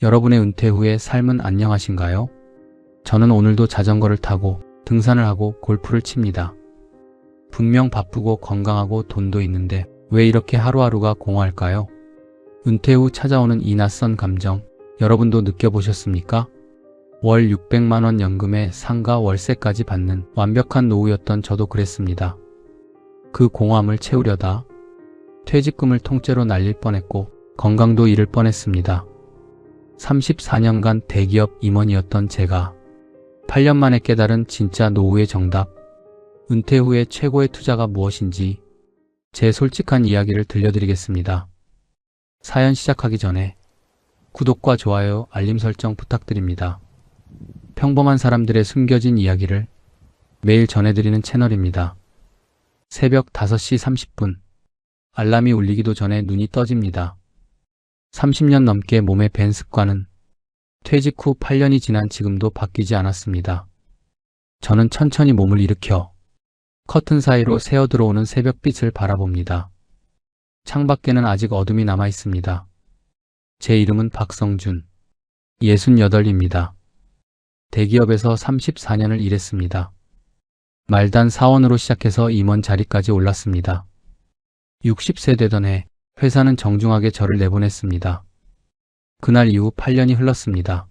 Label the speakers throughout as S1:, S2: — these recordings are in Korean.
S1: 여러분의 은퇴 후의 삶은 안녕하신가요? 저는 오늘도 자전거를 타고 등산을 하고 골프를 칩니다. 분명 바쁘고 건강하고 돈도 있는데 왜 이렇게 하루하루가 공허할까요? 은퇴 후 찾아오는 이 낯선 감정, 여러분도 느껴보셨습니까? 월 600만 원 연금에 상가 월세까지 받는 완벽한 노후였던 저도 그랬습니다. 그 공허함을 채우려다 퇴직금을 통째로 날릴 뻔했고 건강도 잃을 뻔했습니다. 34년간 대기업 임원이었던 제가 8년 만에 깨달은 진짜 노후의 정답, 은퇴 후의 최고의 투자가 무엇인지 제 솔직한 이야기를 들려드리겠습니다. 사연 시작하기 전에 구독과 좋아요, 알림 설정 부탁드립니다. 평범한 사람들의 숨겨진 이야기를 매일 전해드리는 채널입니다. 새벽 5시 30분, 알람이 울리기도 전에 눈이 떠집니다. 30년 넘게 몸에 밴 습관은 퇴직 후 8년이 지난 지금도 바뀌지 않았습니다. 저는 천천히 몸을 일으켜 커튼 사이로 새어 들어오는 새벽빛을 바라봅니다. 창밖에는 아직 어둠이 남아 있습니다. 제 이름은 박성준, 68입니다. 대기업에서 34년을 일했습니다. 말단 사원으로 시작해서 임원 자리까지 올랐습니다. 60세 되던 해 회사는 정중하게 저를 내보냈습니다. 그날 이후 8년이 흘렀습니다.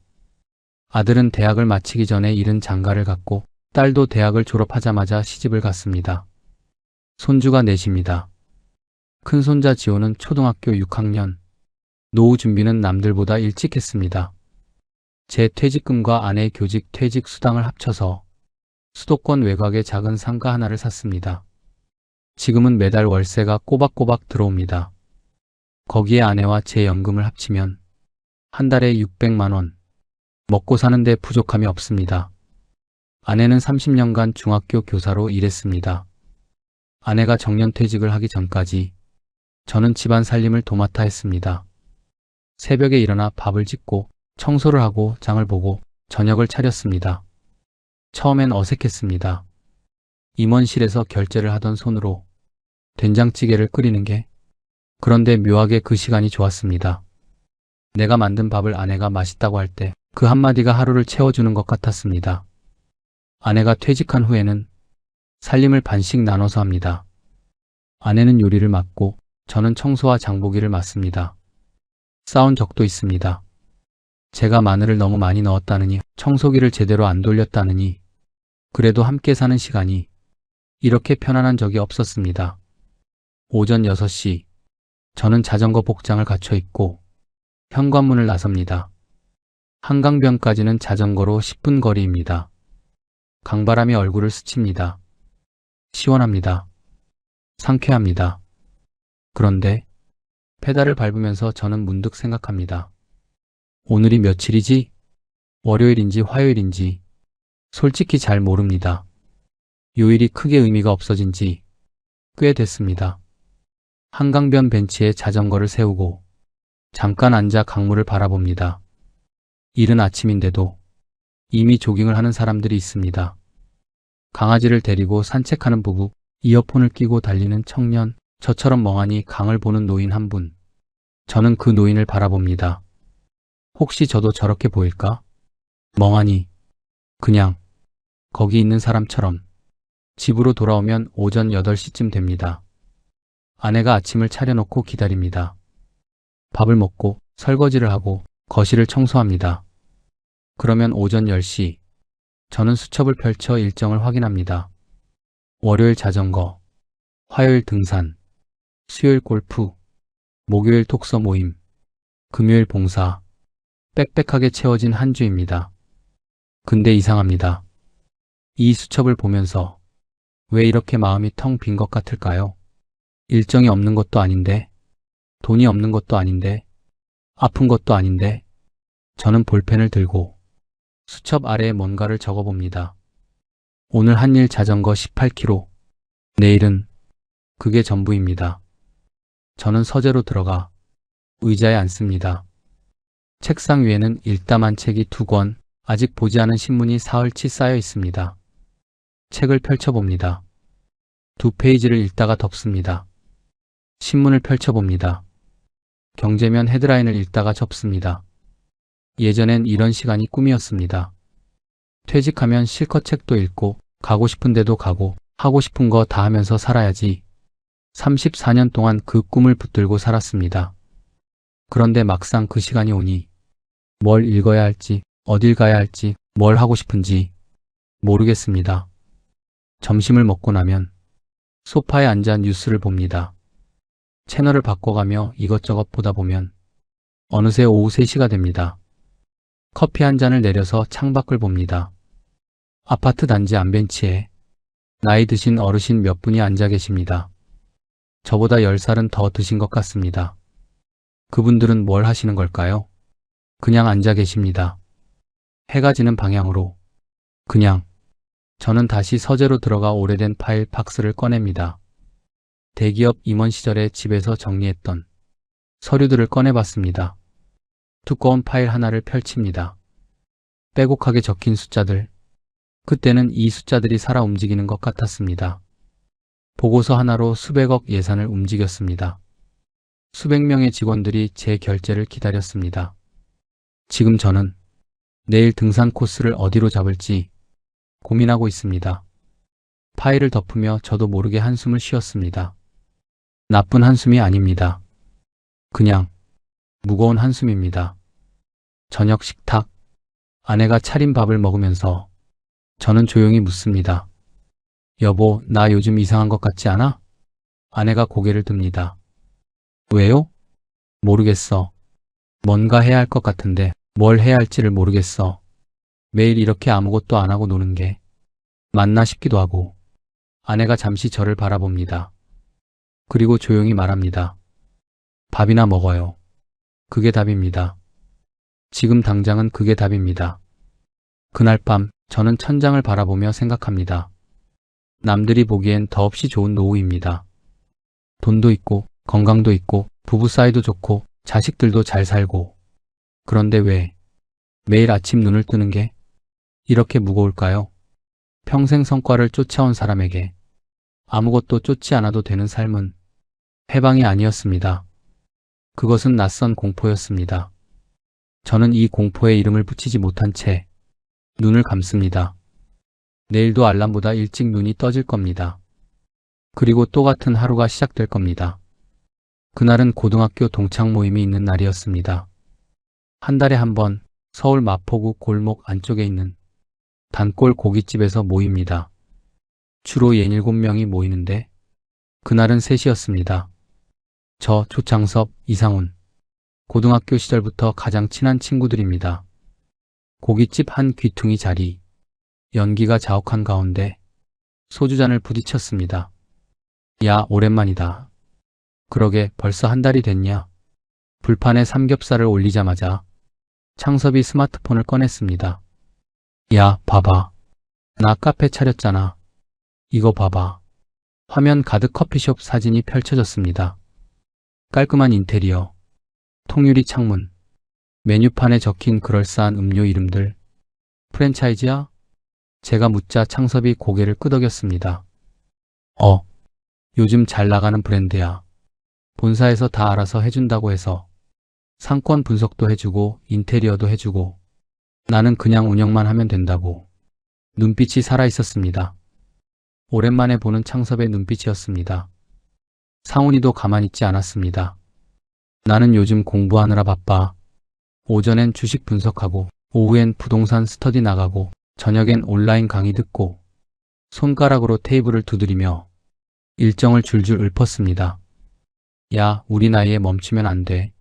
S1: 아들은 대학을 마치기 전에 이른 장가를 갔고 딸도 대학을 졸업하자마자 시집을 갔습니다. 손주가 넷입니다. 큰손자 지호는 초등학교 6학년, 노후 준비는 남들보다 일찍 했습니다. 제 퇴직금과 아내의 교직 퇴직 수당을 합쳐서 수도권 외곽의 작은 상가 하나를 샀습니다. 지금은 매달 월세가 꼬박꼬박 들어옵니다. 거기에 아내와 제 연금을 합치면 한 달에 600만 원, 먹고 사는데 부족함이 없습니다. 아내는 30년간 중학교 교사로 일했습니다. 아내가 정년퇴직을 하기 전까지 저는 집안 살림을 도맡아 했습니다. 새벽에 일어나 밥을 짓고 청소를 하고 장을 보고 저녁을 차렸습니다. 처음엔 어색했습니다. 임원실에서 결제를 하던 손으로 된장찌개를 끓이는 게, 그런데 묘하게 그 시간이 좋았습니다. 내가 만든 밥을 아내가 맛있다고 할 때 그 한마디가 하루를 채워주는 것 같았습니다. 아내가 퇴직한 후에는 살림을 반씩 나눠서 합니다. 아내는 요리를 맡고 저는 청소와 장보기를 맡습니다. 싸운 적도 있습니다. 제가 마늘을 너무 많이 넣었다느니, 청소기를 제대로 안 돌렸다느니, 그래도 함께 사는 시간이 이렇게 편안한 적이 없었습니다. 오전 6시, 저는 자전거 복장을 갖춰 입고 현관문을 나섭니다. 한강변까지는 자전거로 10분 거리입니다. 강바람이 얼굴을 스칩니다. 시원합니다. 상쾌합니다. 그런데 페달을 밟으면서 저는 문득 생각합니다. 오늘이 며칠이지? 월요일인지 화요일인지 솔직히 잘 모릅니다. 요일이 크게 의미가 없어진 지 꽤 됐습니다. 한강변 벤치에 자전거를 세우고 잠깐 앉아 강물을 바라봅니다. 이른 아침인데도 이미 조깅을 하는 사람들이 있습니다. 강아지를 데리고 산책하는 부부, 이어폰을 끼고 달리는 청년, 저처럼 멍하니 강을 보는 노인 한 분. 저는 그 노인을 바라봅니다. 혹시 저도 저렇게 보일까? 멍하니, 그냥 거기 있는 사람처럼. 집으로 돌아오면 오전 8시쯤 됩니다. 아내가 아침을 차려놓고 기다립니다. 밥을 먹고 설거지를 하고 거실을 청소합니다. 그러면 오전 10시, 저는 수첩을 펼쳐 일정을 확인합니다. 월요일 자전거, 화요일 등산, 수요일 골프, 목요일 독서 모임, 금요일 봉사, 빽빽하게 채워진 한 주입니다. 근데 이상합니다. 이 수첩을 보면서 왜 이렇게 마음이 텅 빈 것 같을까요? 일정이 없는 것도 아닌데, 돈이 없는 것도 아닌데, 아픈 것도 아닌데, 저는 볼펜을 들고 수첩 아래에 뭔가를 적어봅니다. 오늘 한 일 자전거 18km, 내일은, 그게 전부입니다. 저는 서재로 들어가 의자에 앉습니다. 책상 위에는 일담한 책이 2권, 아직 보지 않은 신문이 사흘치 쌓여 있습니다. 책을 펼쳐봅니다. 2페이지를 읽다가 덮습니다. 신문을 펼쳐봅니다. 경제면 헤드라인을 읽다가 접습니다. 예전엔 이런 시간이 꿈이었습니다. 퇴직하면 실컷 책도 읽고 가고 싶은 데도 가고 하고 싶은 거 다 하면서 살아야지. 34년 동안 그 꿈을 붙들고 살았습니다. 그런데 막상 그 시간이 오니 뭘 읽어야 할지, 어딜 가야 할지, 뭘 하고 싶은지 모르겠습니다. 점심을 먹고 나면 소파에 앉아 뉴스를 봅니다. 채널을 바꿔가며 이것저것 보다 보면 어느새 오후 3시가 됩니다. 커피 한 잔을 내려서 창밖을 봅니다. 아파트 단지 안벤치에 나이 드신 어르신 몇 분이 앉아 계십니다. 저보다 10살은 더 드신 것 같습니다. 그분들은 뭘 하시는 걸까요? 그냥 앉아 계십니다. 해가 지는 방향으로. 그냥. 저는 다시 서재로 들어가 오래된 파일 박스를 꺼냅니다. 대기업 임원 시절에 집에서 정리했던 서류들을 꺼내봤습니다. 두꺼운 파일 하나를 펼칩니다. 빼곡하게 적힌 숫자들. 그때는 이 숫자들이 살아 움직이는 것 같았습니다. 보고서 하나로 수백억 예산을 움직였습니다. 수백 명의 직원들이 제 결제를 기다렸습니다. 지금 저는 내일 등산 코스를 어디로 잡을지 고민하고 있습니다. 파일을 덮으며 저도 모르게 한숨을 쉬었습니다. 나쁜 한숨이 아닙니다. 그냥 무거운 한숨입니다. 저녁 식탁. 아내가 차린 밥을 먹으면서 저는 조용히 묻습니다. 여보, 나 요즘 이상한 것 같지 않아? 아내가 고개를 듭니다. 왜요? 모르겠어. 뭔가 해야 할 것 같은데 뭘 해야 할지를 모르겠어. 매일 이렇게 아무것도 안 하고 노는 게 맞나 싶기도 하고. 아내가 잠시 저를 바라봅니다. 그리고 조용히 말합니다. 밥이나 먹어요. 그게 답입니다. 지금 당장은 그게 답입니다. 그날 밤 저는 천장을 바라보며 생각합니다. 남들이 보기엔 더없이 좋은 노후입니다. 돈도 있고 건강도 있고 부부 사이도 좋고 자식들도 잘 살고. 그런데 왜 매일 아침 눈을 뜨는 게 이렇게 무거울까요? 평생 성과를 쫓아온 사람에게 아무것도 쫓지 않아도 되는 삶은 해방이 아니었습니다. 그것은 낯선 공포였습니다. 저는 이 공포에 이름을 붙이지 못한 채 눈을 감습니다. 내일도 알람보다 일찍 눈이 떠질 겁니다. 그리고 또 같은 하루가 시작될 겁니다. 그날은 고등학교 동창 모임이 있는 날이었습니다. 한 달에 한 번 서울 마포구 골목 안쪽에 있는 단골 고깃집에서 모입니다. 주로 67명이 모이는데 그날은 셋이었습니다. 저, 조창섭, 이상훈. 고등학교 시절부터 가장 친한 친구들입니다. 고깃집 한 귀퉁이 자리. 연기가 자욱한 가운데 소주잔을 부딪혔습니다. 야, 오랜만이다. 그러게 벌써 한 달이 됐냐? 불판에 삼겹살을 올리자마자 창섭이 스마트폰을 꺼냈습니다. 야, 봐봐. 나 카페 차렸잖아. 이거 봐봐. 화면 가득 커피숍 사진이 펼쳐졌습니다. 깔끔한 인테리어, 통유리 창문, 메뉴판에 적힌 그럴싸한 음료 이름들. 프랜차이즈야? 제가 묻자 창섭이 고개를 끄덕였습니다. 요즘 잘 나가는 브랜드야. 본사에서 다 알아서 해준다고 해서 상권 분석도 해주고 인테리어도 해주고 나는 그냥 운영만 하면 된다고. 눈빛이 살아있었습니다. 오랜만에 보는 창섭의 눈빛이었습니다. 상훈이도 가만히 있지 않았습니다. 나는 요즘 공부하느라 바빠. 오전엔 주식 분석하고 오후엔 부동산 스터디 나가고 저녁엔 온라인 강의 듣고. 손가락으로 테이블을 두드리며 일정을 줄줄 읊었습니다. 야, 우리 나이에 멈추면 안 돼.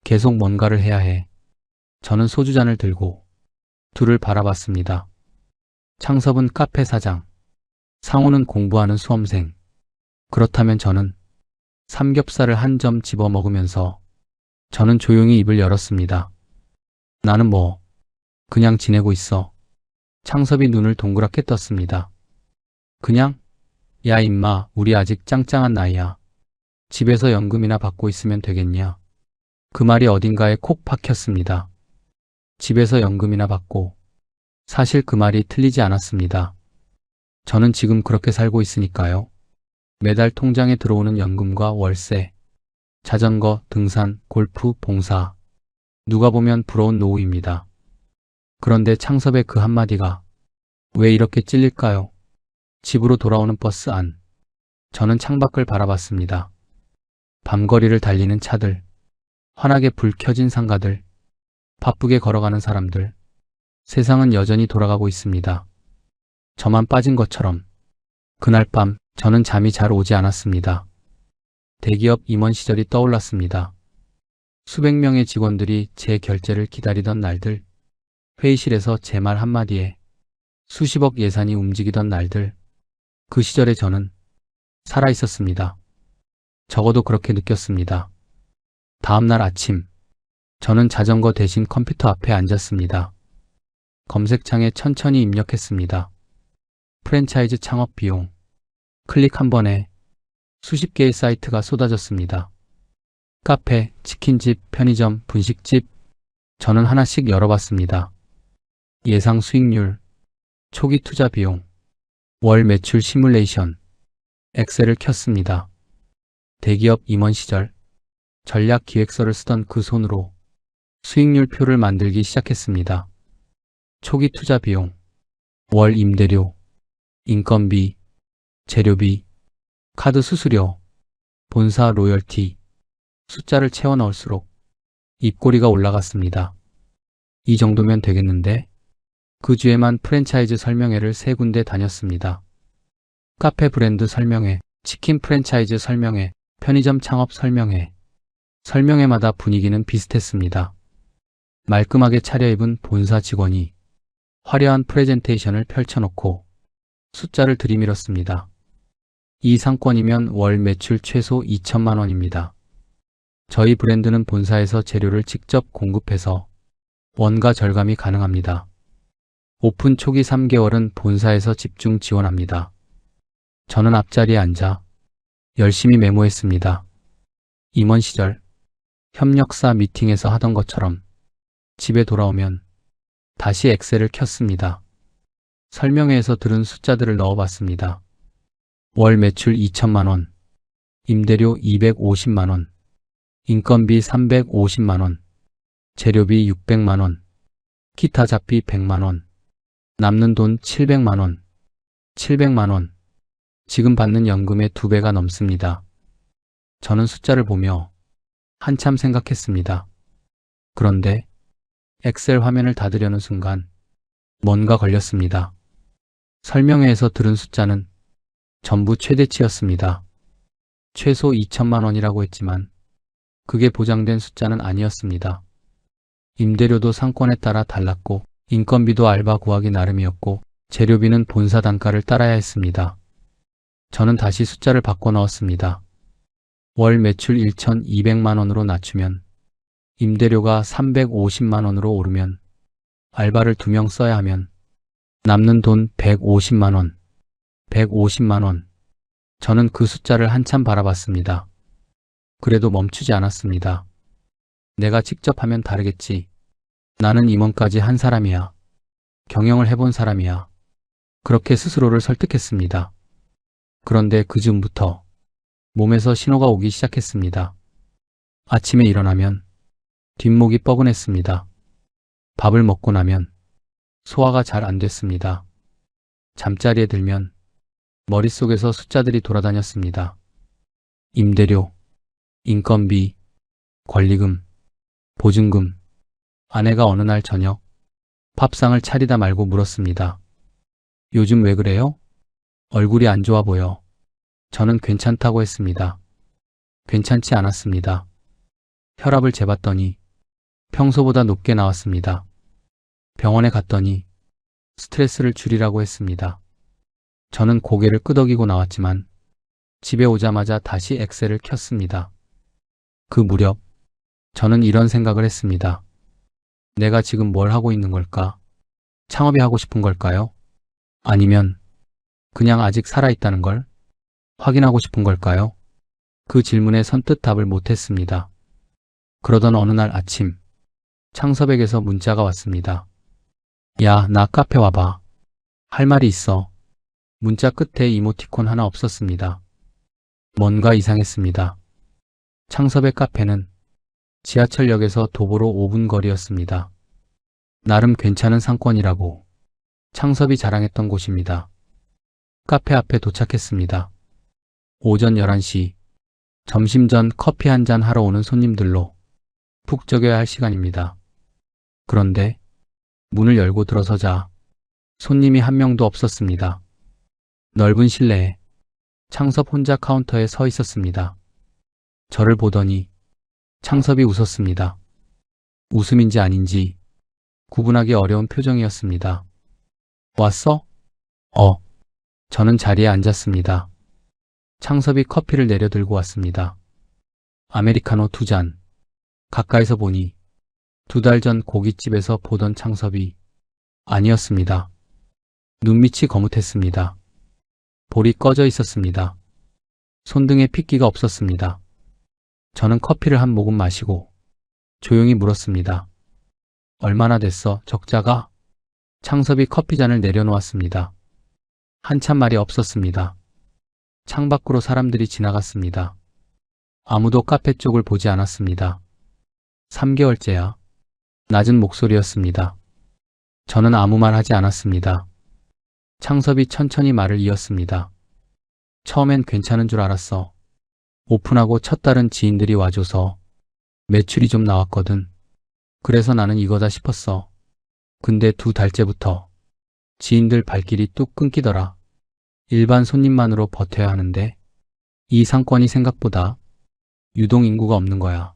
S1: 계속 뭔가를 해야 해. 저는 소주잔을 들고 둘을 바라봤습니다. 창섭은 카페 사장, 상훈은 공부하는 수험생. 그렇다면 저는 삼겹살을 한 점 집어 먹으면서 저는 조용히 입을 열었습니다. 나는 그냥 지내고 있어. 창섭이 눈을 동그랗게 떴습니다. 그냥? 야, 임마, 우리 아직 짱짱한 나이야. 집에서 연금이나 받고 있으면 되겠냐? 그 말이 어딘가에 콕 박혔습니다. 집에서 연금이나 받고. 사실 그 말이 틀리지 않았습니다. 저는 지금 그렇게 살고 있으니까요. 매달 통장에 들어오는 연금과 월세, 자전거, 등산, 골프, 봉사. 누가 보면 부러운 노후입니다. 그런데 창섭의 그 한마디가 왜 이렇게 찔릴까요? 집으로 돌아오는 버스 안. 저는 창밖을 바라봤습니다. 밤거리를 달리는 차들, 환하게 불 켜진 상가들, 바쁘게 걸어가는 사람들. 세상은 여전히 돌아가고 있습니다. 저만 빠진 것처럼. 그날 밤 저는 잠이 잘 오지 않았습니다. 대기업 임원 시절이 떠올랐습니다. 수백 명의 직원들이 제 결제를 기다리던 날들, 회의실에서 제 말 한마디에 수십억 예산이 움직이던 날들, 그 시절에 저는 살아 있었습니다. 적어도 그렇게 느꼈습니다. 다음 날 아침, 저는 자전거 대신 컴퓨터 앞에 앉았습니다. 검색창에 천천히 입력했습니다. 프랜차이즈 창업 비용. 클릭 한 번에 수십 개의 사이트가 쏟아졌습니다. 카페, 치킨집, 편의점, 분식집. 저는 하나씩 열어봤습니다. 예상 수익률, 초기 투자 비용, 월 매출 시뮬레이션. 엑셀을 켰습니다. 대기업 임원 시절 전략 기획서를 쓰던 그 손으로 수익률 표를 만들기 시작했습니다. 초기 투자 비용, 월 임대료, 인건비, 재료비, 카드 수수료, 본사 로열티. 숫자를 채워 넣을수록 입꼬리가 올라갔습니다. 이 정도면 되겠는데? 그 주에만 프랜차이즈 설명회를 3군데 다녔습니다. 카페 브랜드 설명회, 치킨 프랜차이즈 설명회, 편의점 창업 설명회. 설명회마다 분위기는 비슷했습니다. 말끔하게 차려입은 본사 직원이 화려한 프레젠테이션을 펼쳐놓고 숫자를 들이밀었습니다. 이 상권이면 월 매출 최소 2천만 원입니다. 저희 브랜드는 본사에서 재료를 직접 공급해서 원가 절감이 가능합니다. 오픈 초기 3개월은 본사에서 집중 지원합니다. 저는 앞자리에 앉아 열심히 메모했습니다. 임원 시절 협력사 미팅에서 하던 것처럼 집에 돌아오면 다시 엑셀을 켰습니다. 설명회에서 들은 숫자들을 넣어봤습니다. 월 매출 2천만 원, 임대료 250만 원, 인건비 350만 원, 재료비 600만 원, 기타 잡비 100만 원, 남는 돈 700만 원, 700만 원. 지금 받는 연금의 2배가 넘습니다. 저는 숫자를 보며 한참 생각했습니다. 그런데 엑셀 화면을 닫으려는 순간 뭔가 걸렸습니다. 설명회에서 들은 숫자는 전부 최대치였습니다. 최소 2천만 원이라고 했지만 그게 보장된 숫자는 아니었습니다. 임대료도 상권에 따라 달랐고 인건비도 알바 구하기 나름이었고 재료비는 본사 단가를 따라야 했습니다. 저는 다시 숫자를 바꿔 넣었습니다. 월 매출 1,200만 원으로 낮추면 임대료가 350만 원으로 오르면 알바를 2명 써야 하면 남는 돈 150만 원, 150만 원. 저는 그 숫자를 한참 바라봤습니다. 그래도 멈추지 않았습니다. 내가 직접 하면 다르겠지. 나는 임원까지 한 사람이야. 경영을 해본 사람이야. 그렇게 스스로를 설득했습니다. 그런데 그 즈음부터 몸에서 신호가 오기 시작했습니다. 아침에 일어나면 뒷목이 뻐근했습니다. 밥을 먹고 나면 소화가 잘 안 됐습니다. 잠자리에 들면 머릿속에서 숫자들이 돌아다녔습니다. 임대료, 인건비, 권리금, 보증금. 아내가 어느 날 저녁 밥상을 차리다 말고 물었습니다. 요즘 왜 그래요? 얼굴이 안 좋아 보여. 저는 괜찮다고 했습니다. 괜찮지 않았습니다. 혈압을 재봤더니 평소보다 높게 나왔습니다. 병원에 갔더니 스트레스를 줄이라고 했습니다. 저는 고개를 끄덕이고 나왔지만 집에 오자마자 다시 엑셀을 켰습니다. 그 무렵 저는 이런 생각을 했습니다. 내가 지금 뭘 하고 있는 걸까? 창업이 하고 싶은 걸까요? 아니면 그냥 아직 살아있다는 걸 확인하고 싶은 걸까요? 그 질문에 선뜻 답을 못했습니다. 그러던 어느 날 아침 창섭에게서 문자가 왔습니다. 야, 나 카페 와봐. 할 말이 있어. 문자 끝에 이모티콘 하나 없었습니다. 뭔가 이상했습니다. 창섭의 카페는 지하철역에서 도보로 5분 거리였습니다. 나름 괜찮은 상권이라고 창섭이 자랑했던 곳입니다. 카페 앞에 도착했습니다. 오전 11시, 점심 전 커피 한 잔 하러 오는 손님들로 푹 적여야 할 시간입니다. 그런데 문을 열고 들어서자 손님이 한 명도 없었습니다. 넓은 실내에 창섭 혼자 카운터에 서 있었습니다. 저를 보더니 창섭이 웃었습니다. 웃음인지 아닌지 구분하기 어려운 표정이었습니다. 왔어? 저는 자리에 앉았습니다. 창섭이 커피를 내려 들고 왔습니다. 아메리카노 2잔. 가까이서 보니 2달 전 고깃집에서 보던 창섭이 아니었습니다. 눈밑이 거뭇했습니다. 볼이 꺼져 있었습니다. 손등에 핏기가 없었습니다. 저는 커피를 한 모금 마시고 조용히 물었습니다. 얼마나 됐어, 적자가? 창섭이 커피잔을 내려놓았습니다. 한참 말이 없었습니다. 창밖으로 사람들이 지나갔습니다. 아무도 카페 쪽을 보지 않았습니다. 3개월째야. 낮은 목소리였습니다. 저는 아무 말 하지 않았습니다. 창섭이 천천히 말을 이었습니다. 처음엔 괜찮은 줄 알았어. 오픈하고 첫 달은 지인들이 와줘서 매출이 좀 나왔거든. 그래서 나는 이거다 싶었어. 근데 2달째부터 지인들 발길이 뚝 끊기더라. 일반 손님만으로 버텨야 하는데 이 상권이 생각보다 유동 인구가 없는 거야.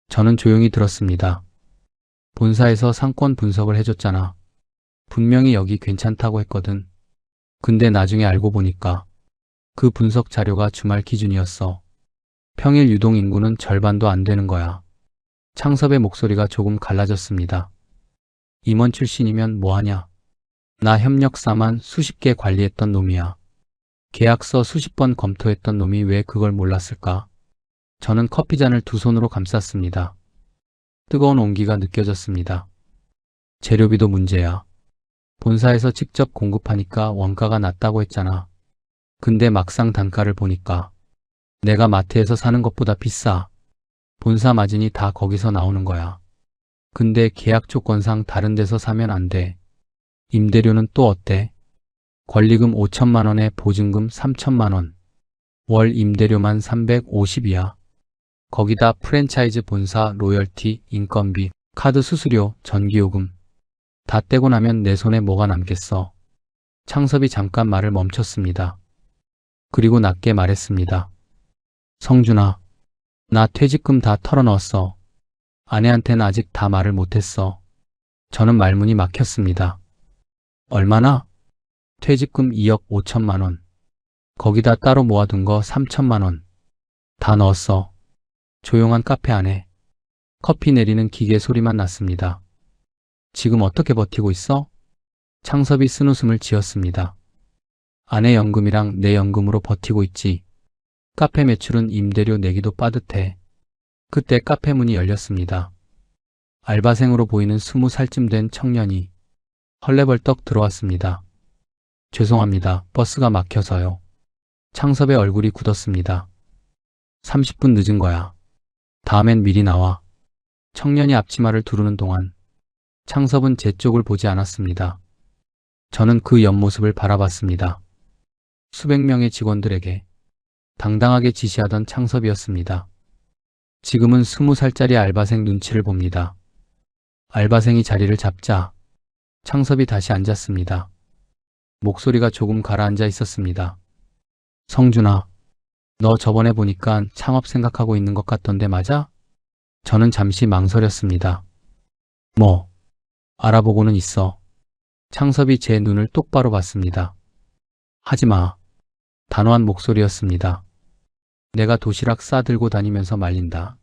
S1: 저는 조용히 들었습니다. 본사에서 상권 분석을 해줬잖아. 분명히 여기 괜찮다고 했거든. 근데 나중에 알고 보니까 그 분석 자료가 주말 기준이었어. 평일 유동 인구는 절반도 안 되는 거야. 창섭의 목소리가 조금 갈라졌습니다. 임원 출신이면 뭐하냐? 나 협력사만 수십 개 관리했던 놈이야. 계약서 수십 번 검토했던 놈이 왜 그걸 몰랐을까? 저는 커피잔을 2손으로 감쌌습니다. 뜨거운 온기가 느껴졌습니다. 재료비도 문제야. 본사에서 직접 공급하니까 원가가 낮다고 했잖아. 근데 막상 단가를 보니까 내가 마트에서 사는 것보다 비싸. 본사 마진이 다 거기서 나오는 거야. 근데 계약 조건상 다른 데서 사면 안 돼. 임대료는 또 어때? 권리금 5천만 원에 보증금 3천만 원. 월 임대료만 350이야. 거기다 프랜차이즈 본사 로열티, 인건비, 카드 수수료, 전기요금. 다 떼고 나면 내 손에 뭐가 남겠어. 창섭이 잠깐 말을 멈췄습니다. 그리고 낮게 말했습니다. 성준아, 나 퇴직금 다 털어넣었어. 아내한테는 아직 다 말을 못했어. 저는 말문이 막혔습니다. 얼마나? 퇴직금 2억 5천만 원. 거기다 따로 모아둔 거 3천만 원. 다 넣었어. 조용한 카페 안에 커피 내리는 기계 소리만 났습니다. 지금 어떻게 버티고 있어? 창섭이 쓴웃음을 지었습니다. 아내 연금이랑 내 연금으로 버티고 있지. 카페 매출은 임대료 내기도 빠듯해. 그때 카페 문이 열렸습니다. 알바생으로 보이는 20살쯤 된 청년이 헐레벌떡 들어왔습니다. 죄송합니다. 버스가 막혀서요. 창섭의 얼굴이 굳었습니다. 30분 늦은 거야. 다음엔 미리 나와. 청년이 앞치마를 두르는 동안 창섭은 제 쪽을 보지 않았습니다. 저는 그 옆모습을 바라봤습니다. 수백 명의 직원들에게 당당하게 지시하던 창섭이었습니다. 지금은 20살짜리 알바생 눈치를 봅니다. 알바생이 자리를 잡자 창섭이 다시 앉았습니다. 목소리가 조금 가라앉아 있었습니다. 성준아, 너 저번에 보니까 창업 생각하고 있는 것 같던데 맞아? 저는 잠시 망설였습니다. 뭐, 알아보고는 있어. 창섭이 제 눈을 똑바로 봤습니다. 하지마. 단호한 목소리였습니다. 내가 도시락 싸들고 다니면서 말린다.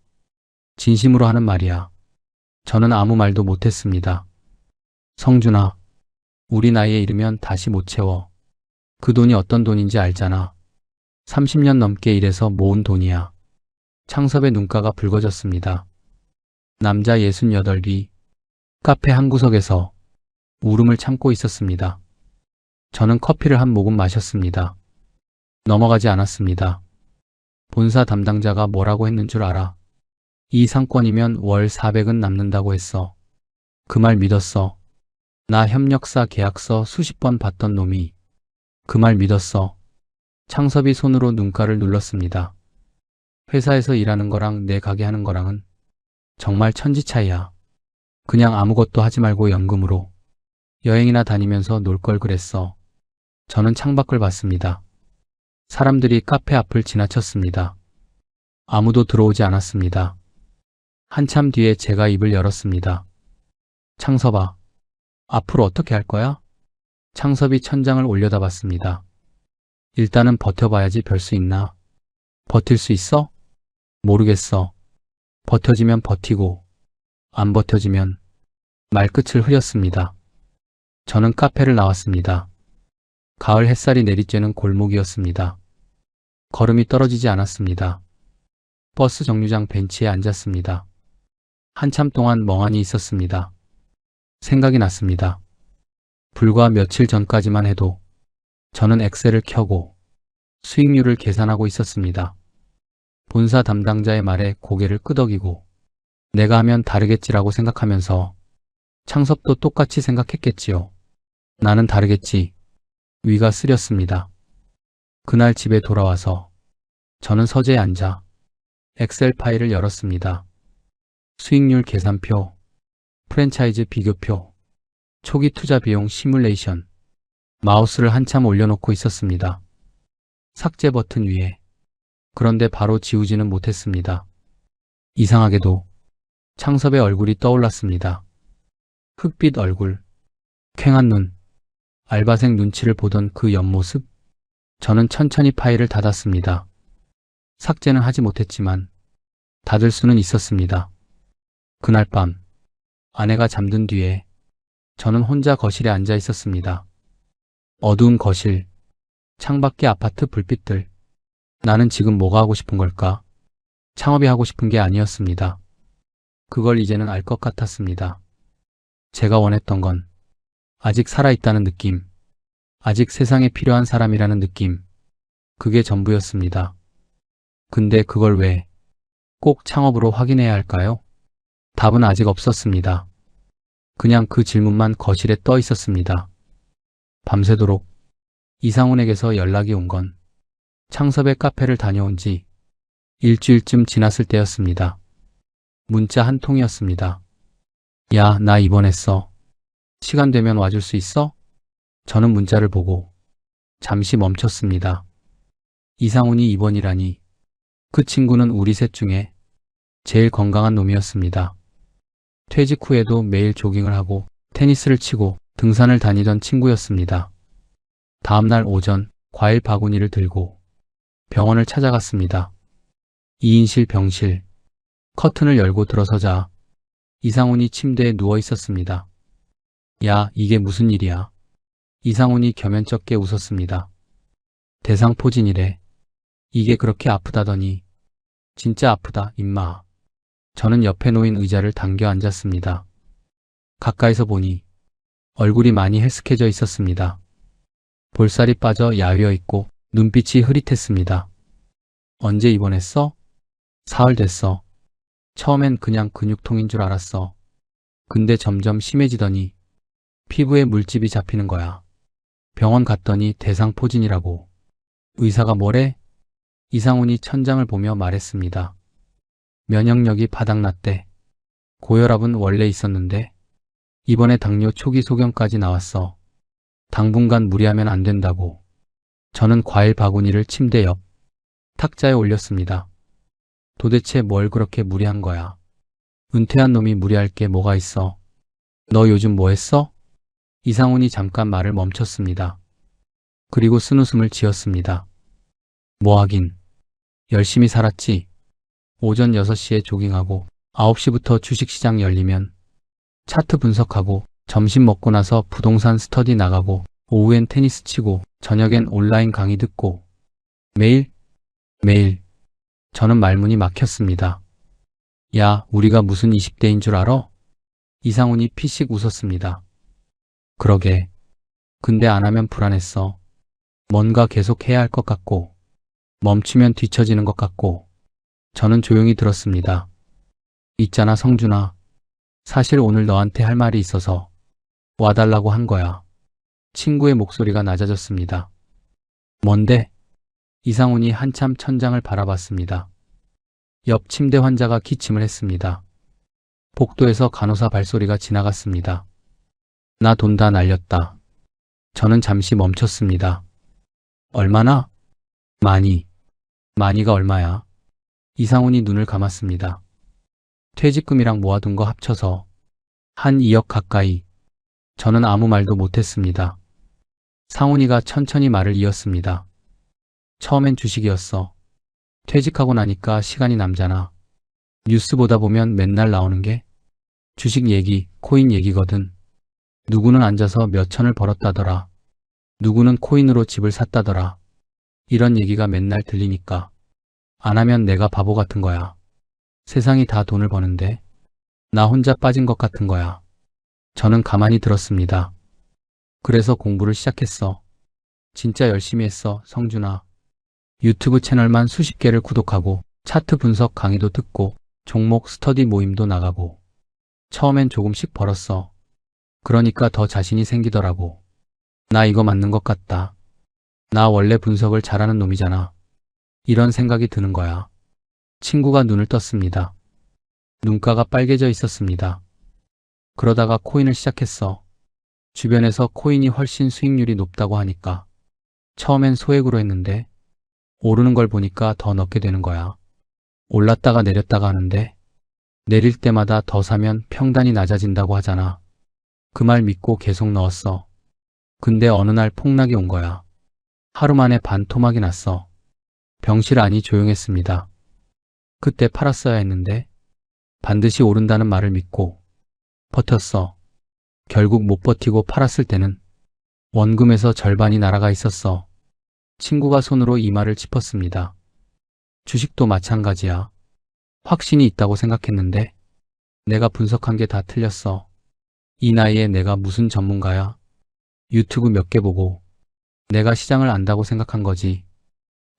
S1: 진심으로 하는 말이야. 저는 아무 말도 못했습니다. 성준아, 우리 나이에 이르면 다시 못 채워. 그 돈이 어떤 돈인지 알잖아. 30년 넘게 일해서 모은 돈이야. 창섭의 눈가가 붉어졌습니다. 남자 68이 카페 한 구석에서 울음을 참고 있었습니다. 저는 커피를 한 모금 마셨습니다. 넘어가지 않았습니다. 본사 담당자가 뭐라고 했는 줄 알아? 이 상권이면 월 400은 남는다고 했어. 그 말 믿었어. 나 협력사 계약서 수십 번 봤던 놈이 그 말 믿었어. 창섭이 손으로 눈가를 눌렀습니다. 회사에서 일하는 거랑 내 가게 하는 거랑은 정말 천지 차이야. 그냥 아무것도 하지 말고 연금으로 여행이나 다니면서 놀 걸 그랬어. 저는 창밖을 봤습니다. 사람들이 카페 앞을 지나쳤습니다. 아무도 들어오지 않았습니다. 한참 뒤에 제가 입을 열었습니다. 창섭아, 앞으로 어떻게 할 거야? 창섭이 천장을 올려다봤습니다. 일단은 버텨봐야지 별 수 있나? 버틸 수 있어? 모르겠어. 버텨지면 버티고, 안 버텨지면 말끝을 흐렸습니다. 저는 카페를 나왔습니다. 가을 햇살이 내리쬐는 골목이었습니다. 걸음이 떨어지지 않았습니다. 버스 정류장 벤치에 앉았습니다. 한참 동안 멍하니 있었습니다. 생각이 났습니다. 불과 며칠 전까지만 해도 저는 엑셀을 켜고 수익률을 계산하고 있었습니다. 본사 담당자의 말에 고개를 끄덕이고 내가 하면 다르겠지라고 생각하면서 창섭도 똑같이 생각했겠지요. 나는 다르겠지. 위가 쓰렸습니다. 그날 집에 돌아와서 저는 서재에 앉아 엑셀 파일을 열었습니다. 수익률 계산표, 프랜차이즈 비교표, 초기 투자 비용 시뮬레이션, 마우스를 한참 올려놓고 있었습니다. 삭제 버튼 위에. 그런데 바로 지우지는 못했습니다. 이상하게도 창섭의 얼굴이 떠올랐습니다. 흑빛 얼굴, 퀭한 눈, 알바생 눈치를 보던 그 옆모습. 저는 천천히 파일을 닫았습니다. 삭제는 하지 못했지만 닫을 수는 있었습니다. 그날 밤 아내가 잠든 뒤에 저는 혼자 거실에 앉아 있었습니다. 어두운 거실, 창밖의 아파트 불빛들. 나는 지금 뭐가 하고 싶은 걸까? 창업이 하고 싶은 게 아니었습니다. 그걸 이제는 알 것 같았습니다. 제가 원했던 건 아직 살아있다는 느낌, 아직 세상에 필요한 사람이라는 느낌, 그게 전부였습니다. 근데 그걸 왜 꼭 창업으로 확인해야 할까요? 답은 아직 없었습니다. 그냥 그 질문만 거실에 떠 있었습니다. 밤새도록 이상훈에게서 연락이 온 건 창섭의 카페를 다녀온 지 일주일쯤 지났을 때였습니다. 문자 한 통이었습니다. 야, 나 입원했어. 시간 되면 와줄 수 있어? 저는 문자를 보고 잠시 멈췄습니다. 이상훈이 입원이라니. 그 친구는 우리 셋 중에 제일 건강한 놈이었습니다. 퇴직 후에도 매일 조깅을 하고 테니스를 치고 등산을 다니던 친구였습니다. 다음날 오전 과일 바구니를 들고 병원을 찾아갔습니다. 2인실 병실. 커튼을 열고 들어서자 이상훈이 침대에 누워 있었습니다. 야, 이게 무슨 일이야? 이상훈이 겸연쩍게 웃었습니다. 대상포진이래. 이게 그렇게 아프다더니. 진짜 아프다, 임마. 저는 옆에 놓인 의자를 당겨 앉았습니다. 가까이서 보니 얼굴이 많이 헬스케져 있었습니다. 볼살이 빠져 야위어 있고 눈빛이 흐릿했습니다. 언제 입원했어? 사흘 됐어. 처음엔 그냥 근육통인 줄 알았어. 근데 점점 심해지더니 피부에 물집이 잡히는 거야. 병원 갔더니 대상포진이라고. 의사가 뭐래? 이상훈이 천장을 보며 말했습니다. 면역력이 바닥났대. 고혈압은 원래 있었는데 이번에 당뇨 초기 소견까지 나왔어. 당분간 무리하면 안 된다고. 저는 과일 바구니를 침대 옆 탁자에 올렸습니다. 도대체 뭘 그렇게 무리한 거야? 은퇴한 놈이 무리할 게 뭐가 있어? 너 요즘 뭐 했어? 이상훈이 잠깐 말을 멈췄습니다. 그리고 쓴웃음을 지었습니다. 뭐 하긴. 열심히 살았지. 오전 6시에 조깅하고 9시부터 주식시장 열리면 차트 분석하고 점심 먹고 나서 부동산 스터디 나가고 오후엔 테니스 치고 저녁엔 온라인 강의 듣고 매일. 저는 말문이 막혔습니다. 야, 우리가 무슨 20대인 줄 알아? 이상훈이 피식 웃었습니다. 그러게. 근데 안 하면 불안했어. 뭔가 계속 해야 할 것 같고 멈추면 뒤처지는 것 같고. 저는 조용히 들었습니다. 있잖아, 성준아. 사실 오늘 너한테 할 말이 있어서 와달라고 한 거야. 친구의 목소리가 낮아졌습니다. 뭔데? 이상훈이 한참 천장을 바라봤습니다. 옆 침대 환자가 기침을 했습니다. 복도에서 간호사 발소리가 지나갔습니다. 나 돈 다 날렸다. 저는 잠시 멈췄습니다. 얼마나? 많이. 많이가 얼마야? 이상훈이 눈을 감았습니다. 퇴직금이랑 모아둔 거 합쳐서 한 2억 가까이. 저는 아무 말도 못했습니다. 상훈이가 천천히 말을 이었습니다. 처음엔 주식이었어. 퇴직하고 나니까 시간이 남잖아. 뉴스 보다 보면 맨날 나오는 게 주식 얘기, 코인 얘기거든. 누구는 앉아서 몇 천을 벌었다더라. 누구는 코인으로 집을 샀다더라. 이런 얘기가 맨날 들리니까 안 하면 내가 바보 같은 거야. 세상이 다 돈을 버는데 나 혼자 빠진 것 같은 거야. 저는 가만히 들었습니다. 그래서 공부를 시작했어. 진짜 열심히 했어, 성준아. 유튜브 채널만 수십 개를 구독하고 차트 분석 강의도 듣고 종목 스터디 모임도 나가고 처음엔 조금씩 벌었어. 그러니까 더 자신이 생기더라고. 나 이거 맞는 것 같다. 나 원래 분석을 잘하는 놈이잖아. 이런 생각이 드는 거야. 친구가 눈을 떴습니다. 눈가가 빨개져 있었습니다. 그러다가 코인을 시작했어. 주변에서 코인이 훨씬 수익률이 높다고 하니까 처음엔 소액으로 했는데 오르는 걸 보니까 더 넣게 되는 거야. 올랐다가 내렸다가 하는데 내릴 때마다 더 사면 평단이 낮아진다고 하잖아. 그 말 믿고 계속 넣었어. 근데 어느 날 폭락이 온 거야. 하루 만에 반토막이 났어. 병실 안이 조용했습니다. 그때 팔았어야 했는데 반드시 오른다는 말을 믿고 버텼어. 결국 못 버티고 팔았을 때는 원금에서 절반이 날아가 있었어. 친구가 손으로 이마를 짚었습니다. 주식도 마찬가지야. 확신이 있다고 생각했는데 내가 분석한 게 다 틀렸어. 이 나이에 내가 무슨 전문가야? 유튜브 몇 개 보고 내가 시장을 안다고 생각한 거지.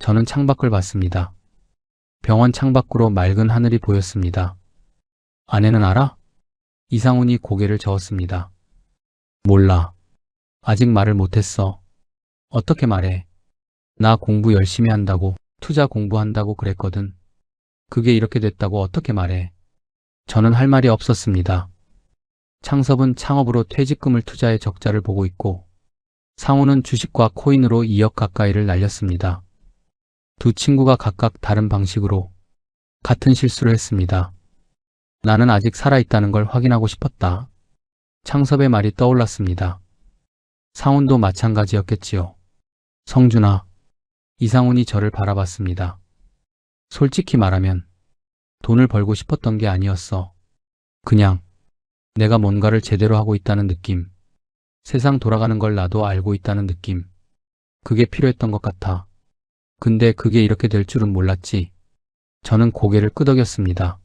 S1: 저는 창밖을 봤습니다. 병원 창밖으로 맑은 하늘이 보였습니다. 아내는 알아? 이상훈이 고개를 저었습니다. 몰라. 아직 말을 못했어. 어떻게 말해? 나 공부 열심히 한다고, 투자 공부한다고 그랬거든. 그게 이렇게 됐다고 어떻게 말해? 저는 할 말이 없었습니다. 창섭은 창업으로 퇴직금을 투자해 적자를 보고 있고 상훈은 주식과 코인으로 2억 가까이를 날렸습니다. 두 친구가 각각 다른 방식으로 같은 실수를 했습니다. 나는 아직 살아있다는 걸 확인하고 싶었다. 창섭의 말이 떠올랐습니다. 상훈도 마찬가지였겠지요. 성준아. 이상훈이 저를 바라봤습니다. 솔직히 말하면 돈을 벌고 싶었던 게 아니었어. 그냥 내가 뭔가를 제대로 하고 있다는 느낌. 세상 돌아가는 걸 나도 알고 있다는 느낌. 그게 필요했던 것 같아. 근데 그게 이렇게 될 줄은 몰랐지. 저는 고개를 끄덕였습니다.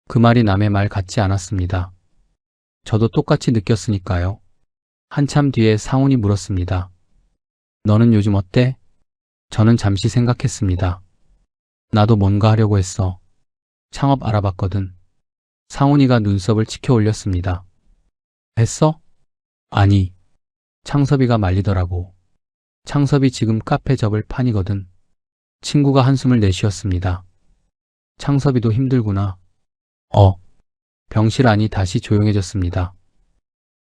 S1: 그 말이 남의 말 같지 않았습니다. 저도 똑같이 느꼈으니까요. 한참 뒤에 상훈이 물었습니다. 너는 요즘 어때? 저는 잠시 생각했습니다. 나도 뭔가 하려고 했어. 창업 알아봤거든. 상훈이가 눈썹을 치켜 올렸습니다. 했어? 아니. 창섭이가 말리더라고. 창섭이 지금 카페 접을 판이거든. 친구가 한숨을 내쉬었습니다. 창섭이도 힘들구나. 병실 안이 다시 조용해졌습니다.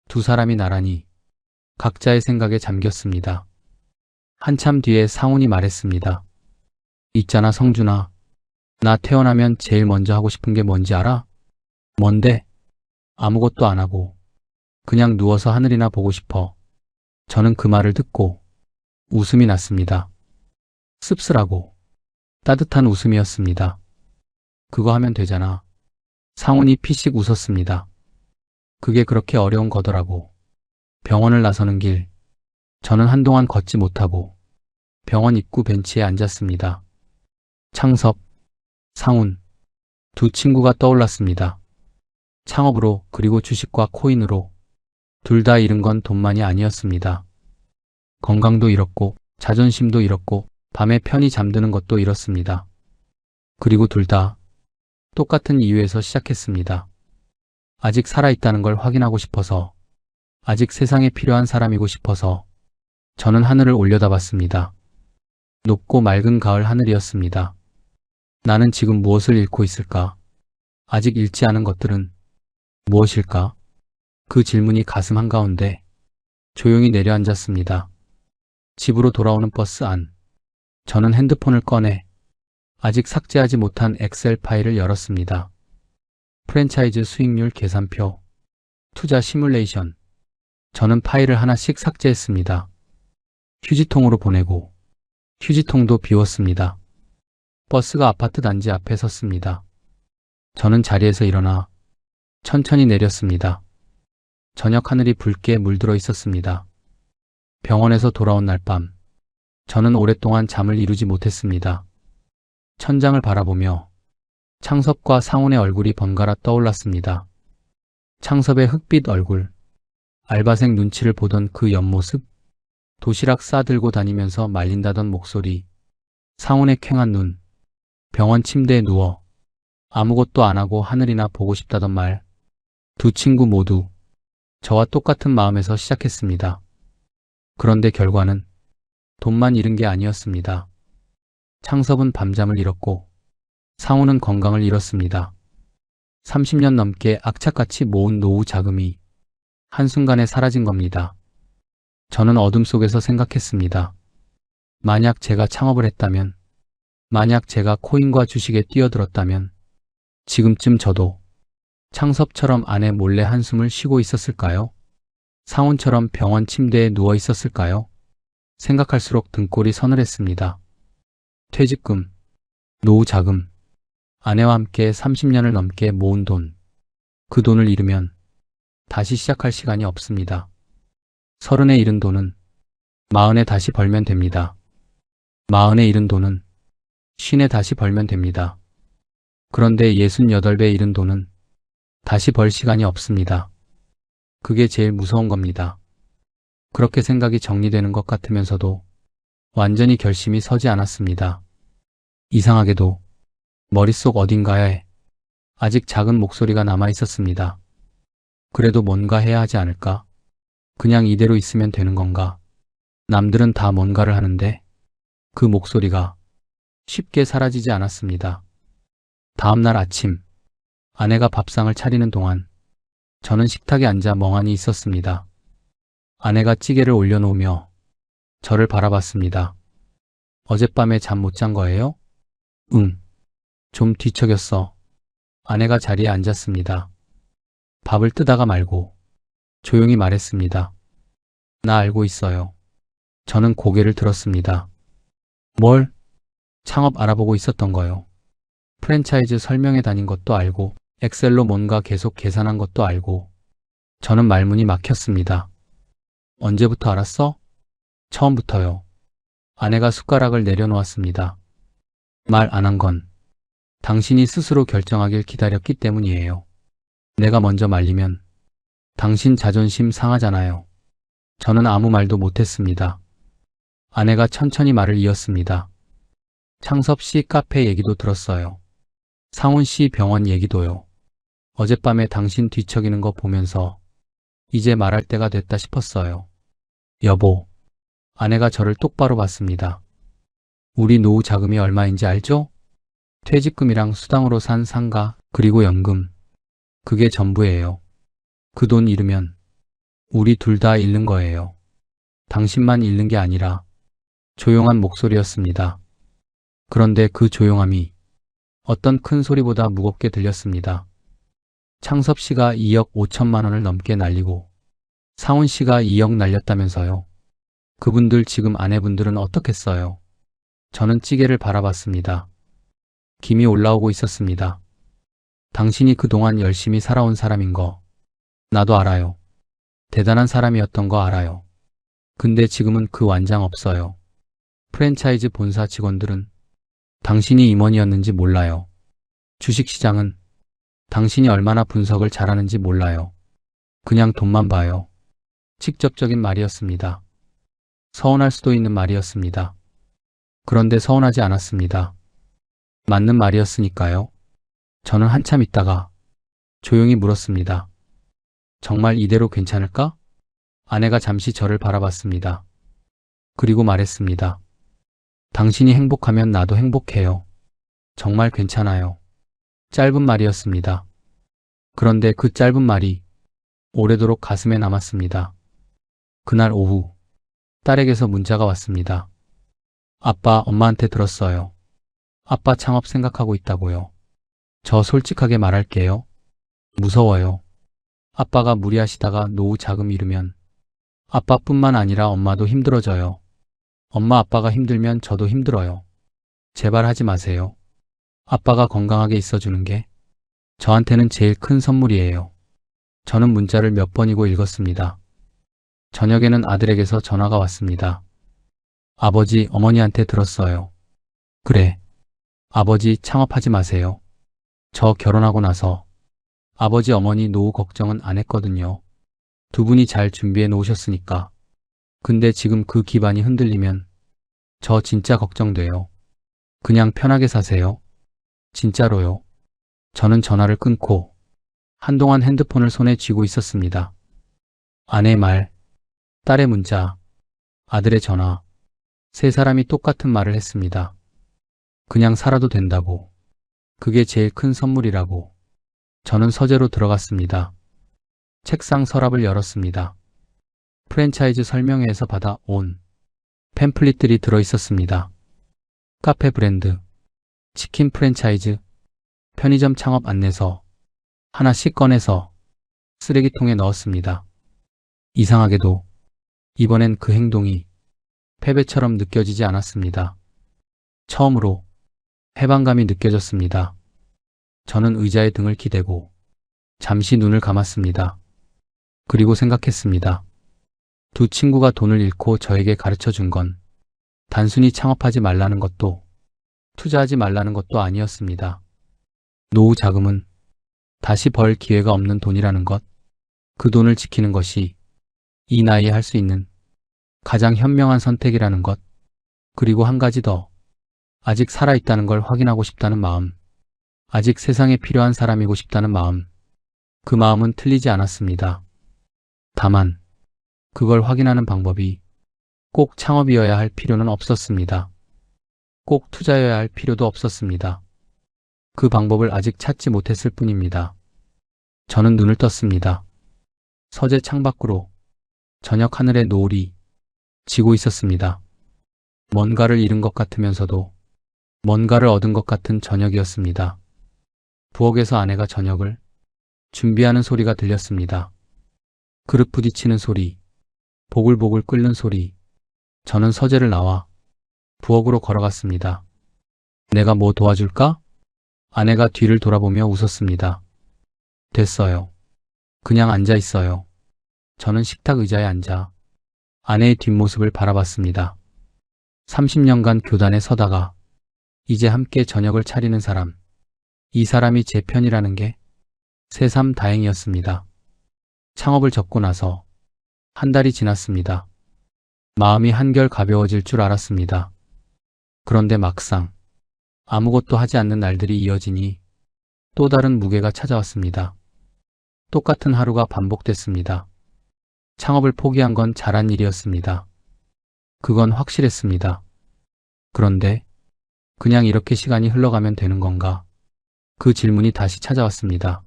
S1: 두 사람이 나란히 각자의 생각에 잠겼습니다. 한참 뒤에 상훈이 말했습니다. 있잖아, 성준아. 나 태어나면 제일 먼저 하고 싶은 게 뭔지 알아? 뭔데? 아무것도 안 하고 그냥 누워서 하늘이나 보고 싶어. 저는 그 말을 듣고 웃음이 났습니다. 씁쓸하고 따뜻한 웃음이었습니다. 그거 하면 되잖아. 상훈이 피식 웃었습니다. 그게 그렇게 어려운 거더라고. 병원을 나서는 길. 저는 한동안 걷지 못하고 병원 입구 벤치에 앉았습니다. 창섭, 상훈, 두 친구가 떠올랐습니다. 창업으로 그리고 주식과 코인으로 둘 다 잃은 건 돈만이 아니었습니다. 건강도 잃었고 자존심도 잃었고 밤에 편히 잠드는 것도 잃었습니다. 그리고 둘 다 똑같은 이유에서 시작했습니다. 아직 살아있다는 걸 확인하고 싶어서, 아직 세상에 필요한 사람이고 싶어서 저는 하늘을 올려다봤습니다. 높고 맑은 가을 하늘이었습니다. 나는 지금 무엇을 잃고 있을까? 아직 잃지 않은 것들은 무엇일까? 그 질문이 가슴 한가운데 조용히 내려앉았습니다. 집으로 돌아오는 버스 안. 저는 핸드폰을 꺼내 아직 삭제하지 못한 엑셀 파일을 열었습니다. 프랜차이즈 수익률 계산표, 투자 시뮬레이션. 저는 파일을 하나씩 삭제했습니다. 휴지통으로 보내고 휴지통도 비웠습니다. 버스가 아파트 단지 앞에 섰습니다. 저는 자리에서 일어나 천천히 내렸습니다. 저녁 하늘이 붉게 물들어 있었습니다. 병원에서 돌아온 날 밤, 저는 오랫동안 잠을 이루지 못했습니다. 천장을 바라보며 창섭과 상훈의 얼굴이 번갈아 떠올랐습니다. 창섭의 흑빛 얼굴, 알바생 눈치를 보던 그 옆모습, 도시락 싸들고 다니면서 말린다던 목소리, 상훈의 퀭한 눈, 병원 침대에 누워 아무것도 안 하고 하늘이나 보고 싶다던 말. 두 친구 모두 저와 똑같은 마음에서 시작했습니다. 그런데 결과는 돈만 잃은 게 아니었습니다. 창섭은 밤잠을 잃었고 상훈은 건강을 잃었습니다. 30년 넘게 악착같이 모은 노후 자금이 한순간에 사라진 겁니다. 저는 어둠 속에서 생각했습니다. 만약 제가 창업을 했다면, 만약 제가 코인과 주식에 뛰어들었다면 지금쯤 저도 창섭처럼 아내 몰래 한숨을 쉬고 있었을까요? 상훈처럼 병원 침대에 누워 있었을까요? 생각할수록 등골이 서늘했습니다. 퇴직금, 노후 자금, 아내와 함께 30년을 넘게 모은 돈, 그 돈을 잃으면 다시 시작할 시간이 없습니다. 30에 잃은 돈은 40에 다시 벌면 됩니다. 40에 잃은 돈은 50에 다시 벌면 됩니다. 그런데 68배 잃은 돈은 다시 벌 시간이 없습니다. 그게 제일 무서운 겁니다. 그렇게 생각이 정리되는 것 같으면서도 완전히 결심이 서지 않았습니다. 이상하게도 머릿속 어딘가에 아직 작은 목소리가 남아 있었습니다. 그래도 뭔가 해야 하지 않을까? 그냥 이대로 있으면 되는 건가? 남들은 다 뭔가를 하는데 그 목소리가 쉽게 사라지지 않았습니다. 다음 날 아침, 아내가 밥상을 차리는 동안 저는 식탁에 앉아 멍하니 있었습니다. 아내가 찌개를 올려놓으며 저를 바라봤습니다. 어젯밤에 잠 못 잔 거예요? 응. 좀 뒤척였어. 아내가 자리에 앉았습니다. 밥을 뜨다가 말고 조용히 말했습니다. 나 알고 있어요. 저는 고개를 들었습니다. 뭘? 창업 알아보고 있었던 거요. 프랜차이즈 설명회 다닌 것도 알고 엑셀로 뭔가 계속 계산한 것도 알고. 저는 말문이 막혔습니다. 언제부터 알았어? 처음부터요. 아내가 숟가락을 내려놓았습니다. 말 안 한 건 당신이 스스로 결정하길 기다렸기 때문이에요. 내가 먼저 말리면 당신 자존심 상하잖아요. 저는 아무 말도 못했습니다. 아내가 천천히 말을 이었습니다. 창섭 씨 카페 얘기도 들었어요. 상훈 씨 병원 얘기도요. 어젯밤에 당신 뒤척이는 거 보면서 이제 말할 때가 됐다 싶었어요. 여보, 아내가 저를 똑바로 봤습니다. 우리 노후 자금이 얼마인지 알죠? 퇴직금이랑 수당으로 산 상가, 그리고 연금. 그게 전부예요. 그 돈 잃으면 우리 둘 다 잃는 거예요. 당신만 잃는 게 아니라. 조용한 목소리였습니다. 그런데 그 조용함이 어떤 큰 소리보다 무겁게 들렸습니다. 창섭 씨가 2억 5천만 원을 넘게 날리고 상훈 씨가 2억 날렸다면서요. 그분들 지금 아내분들은 어떻겠어요? 저는 찌개를 바라봤습니다. 김이 올라오고 있었습니다. 당신이 그동안 열심히 살아온 사람인 거 나도 알아요. 대단한 사람이었던 거 알아요. 근데 지금은 그 완장 없어요. 프랜차이즈 본사 직원들은 당신이 임원이었는지 몰라요. 주식시장은 당신이 얼마나 분석을 잘하는지 몰라요. 그냥 돈만 봐요. 직접적인 말이었습니다. 서운할 수도 있는 말이었습니다. 그런데 서운하지 않았습니다. 맞는 말이었으니까요. 저는 한참 있다가 조용히 물었습니다. 정말 이대로 괜찮을까? 아내가 잠시 저를 바라봤습니다. 그리고 말했습니다. 당신이 행복하면 나도 행복해요. 정말 괜찮아요. 짧은 말이었습니다. 그런데 그 짧은 말이 오래도록 가슴에 남았습니다. 그날 오후 딸에게서 문자가 왔습니다. 아빠, 엄마한테 들었어요. 아빠 창업 생각하고 있다고요. 저 솔직하게 말할게요. 무서워요. 아빠가 무리하시다가 노후 자금 잃으면 아빠뿐만 아니라 엄마도 힘들어져요. 엄마 아빠가 힘들면 저도 힘들어요. 제발 하지 마세요. 아빠가 건강하게 있어주는 게 저한테는 제일 큰 선물이에요. 저는 문자를 몇 번이고 읽었습니다. 저녁에는 아들에게서 전화가 왔습니다. 아버지, 어머니한테 들었어요. 그래. 아버지, 창업하지 마세요. 저 결혼하고 나서 아버지, 어머니 노후 걱정은 안 했거든요. 두 분이 잘 준비해 놓으셨으니까. 근데 지금 그 기반이 흔들리면 저 진짜 걱정돼요. 그냥 편하게 사세요. 진짜로요. 저는 전화를 끊고 한동안 핸드폰을 손에 쥐고 있었습니다. 아내의 말, 딸의 문자, 아들의 전화, 세 사람이 똑같은 말을 했습니다. 그냥 살아도 된다고. 그게 제일 큰 선물이라고. 저는 서재로 들어갔습니다. 책상 서랍을 열었습니다. 프랜차이즈 설명회에서 받아온 팸플릿들이 들어있었습니다. 카페 브랜드, 치킨 프랜차이즈, 편의점 창업 안내서 하나씩 꺼내서 쓰레기통에 넣었습니다. 이상하게도 이번엔 그 행동이 패배처럼 느껴지지 않았습니다. 처음으로 해방감이 느껴졌습니다. 저는 의자에 등을 기대고 잠시 눈을 감았습니다. 그리고 생각했습니다. 두 친구가 돈을 잃고 저에게 가르쳐 준 건 단순히 창업하지 말라는 것도 투자하지 말라는 것도 아니었습니다. 노후 자금은 다시 벌 기회가 없는 돈이라는 것, 그 돈을 지키는 것이 이 나이에 할 수 있는 가장 현명한 선택이라는 것, 그리고 한 가지 더, 아직 살아있다는 걸 확인하고 싶다는 마음, 아직 세상에 필요한 사람이고 싶다는 마음, 그 마음은 틀리지 않았습니다. 다만 그걸 확인하는 방법이 꼭 창업이어야 할 필요는 없었습니다. 꼭 투자여야 할 필요도 없었습니다. 그 방법을 아직 찾지 못했을 뿐입니다. 저는 눈을 떴습니다. 서재 창밖으로 저녁 하늘의 노을이 지고 있었습니다. 뭔가를 잃은 것 같으면서도 뭔가를 얻은 것 같은 저녁이었습니다. 부엌에서 아내가 저녁을 준비하는 소리가 들렸습니다. 그릇 부딪히는 소리, 보글보글 끓는 소리. 저는 서재를 나와 부엌으로 걸어갔습니다. 내가 뭐 도와줄까? 아내가 뒤를 돌아보며 웃었습니다. 됐어요. 그냥 앉아 있어요. 저는 식탁 의자에 앉아 아내의 뒷모습을 바라봤습니다. 30년간 교단에 서다가 이제 함께 저녁을 차리는 사람. 이 사람이 제 편이라는 게 새삼 다행이었습니다. 창업을 접고 나서 한 달이 지났습니다. 마음이 한결 가벼워질 줄 알았습니다. 그런데 막상 아무것도 하지 않는 날들이 이어지니 또 다른 무게가 찾아왔습니다. 똑같은 하루가 반복됐습니다. 창업을 포기한 건 잘한 일이었습니다. 그건 확실했습니다. 그런데 그냥 이렇게 시간이 흘러가면 되는 건가? 그 질문이 다시 찾아왔습니다.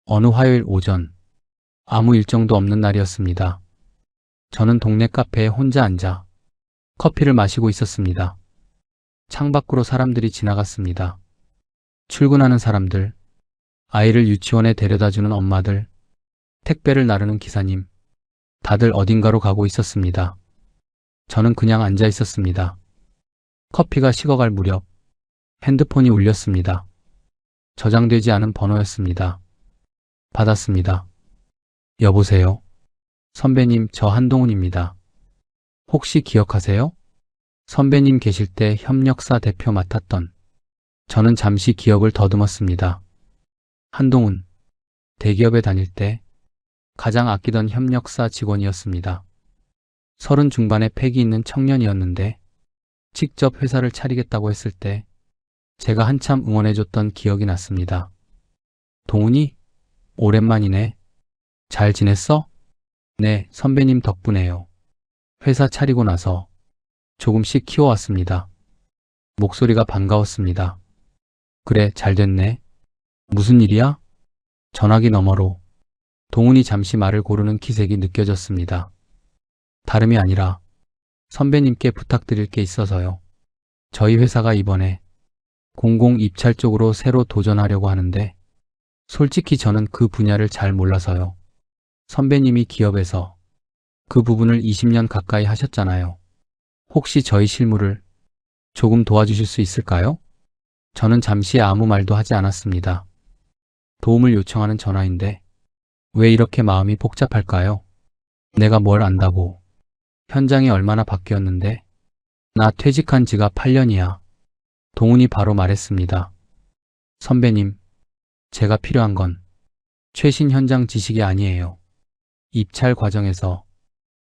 S1: 어느 화요일 오전, 아무 일정도 없는 날이었습니다. 저는 동네 카페에 혼자 앉아 커피를 마시고 있었습니다. 창밖으로 사람들이 지나갔습니다. 출근하는 사람들, 아이를 유치원에 데려다주는 엄마들, 택배를 나르는 기사님, 다들 어딘가로 가고 있었습니다. 저는 그냥 앉아 있었습니다. 커피가 식어갈 무렵 핸드폰이 울렸습니다. 저장되지 않은 번호였습니다. 받았습니다. 여보세요? 선배님, 저 한동훈입니다. 혹시 기억하세요? 선배님 계실 때 협력사 대표 맡았던. 저는 잠시 기억을 더듬었습니다. 한동훈, 대기업에 다닐 때 가장 아끼던 협력사 직원이었습니다. 30 중반의 패기 있는 청년이었는데 직접 회사를 차리겠다고 했을 때 제가 한참 응원해줬던 기억이 났습니다. 동훈이? 오랜만이네. 잘 지냈어? 네, 선배님 덕분에요. 회사 차리고 나서 조금씩 키워왔습니다. 목소리가 반가웠습니다. 그래, 잘 됐네. 무슨 일이야? 전화기 너머로 동훈이 잠시 말을 고르는 기색이 느껴졌습니다. 다름이 아니라 선배님께 부탁드릴 게 있어서요. 저희 회사가 이번에 공공 입찰 쪽으로 새로 도전하려고 하는데 솔직히 저는 그 분야를 잘 몰라서요. 선배님이 기업에서 그 부분을 20년 가까이 하셨잖아요. 혹시 저희 실무를 조금 도와주실 수 있을까요? 저는 잠시 아무 말도 하지 않았습니다. 도움을 요청하는 전화인데 왜 이렇게 마음이 복잡할까요? 내가 뭘 안다고. 현장이 얼마나 바뀌었는데. 나 퇴직한 지가 8년이야. 동훈이 바로 말했습니다. 선배님, 제가 필요한 건 최신 현장 지식이 아니에요. 입찰 과정에서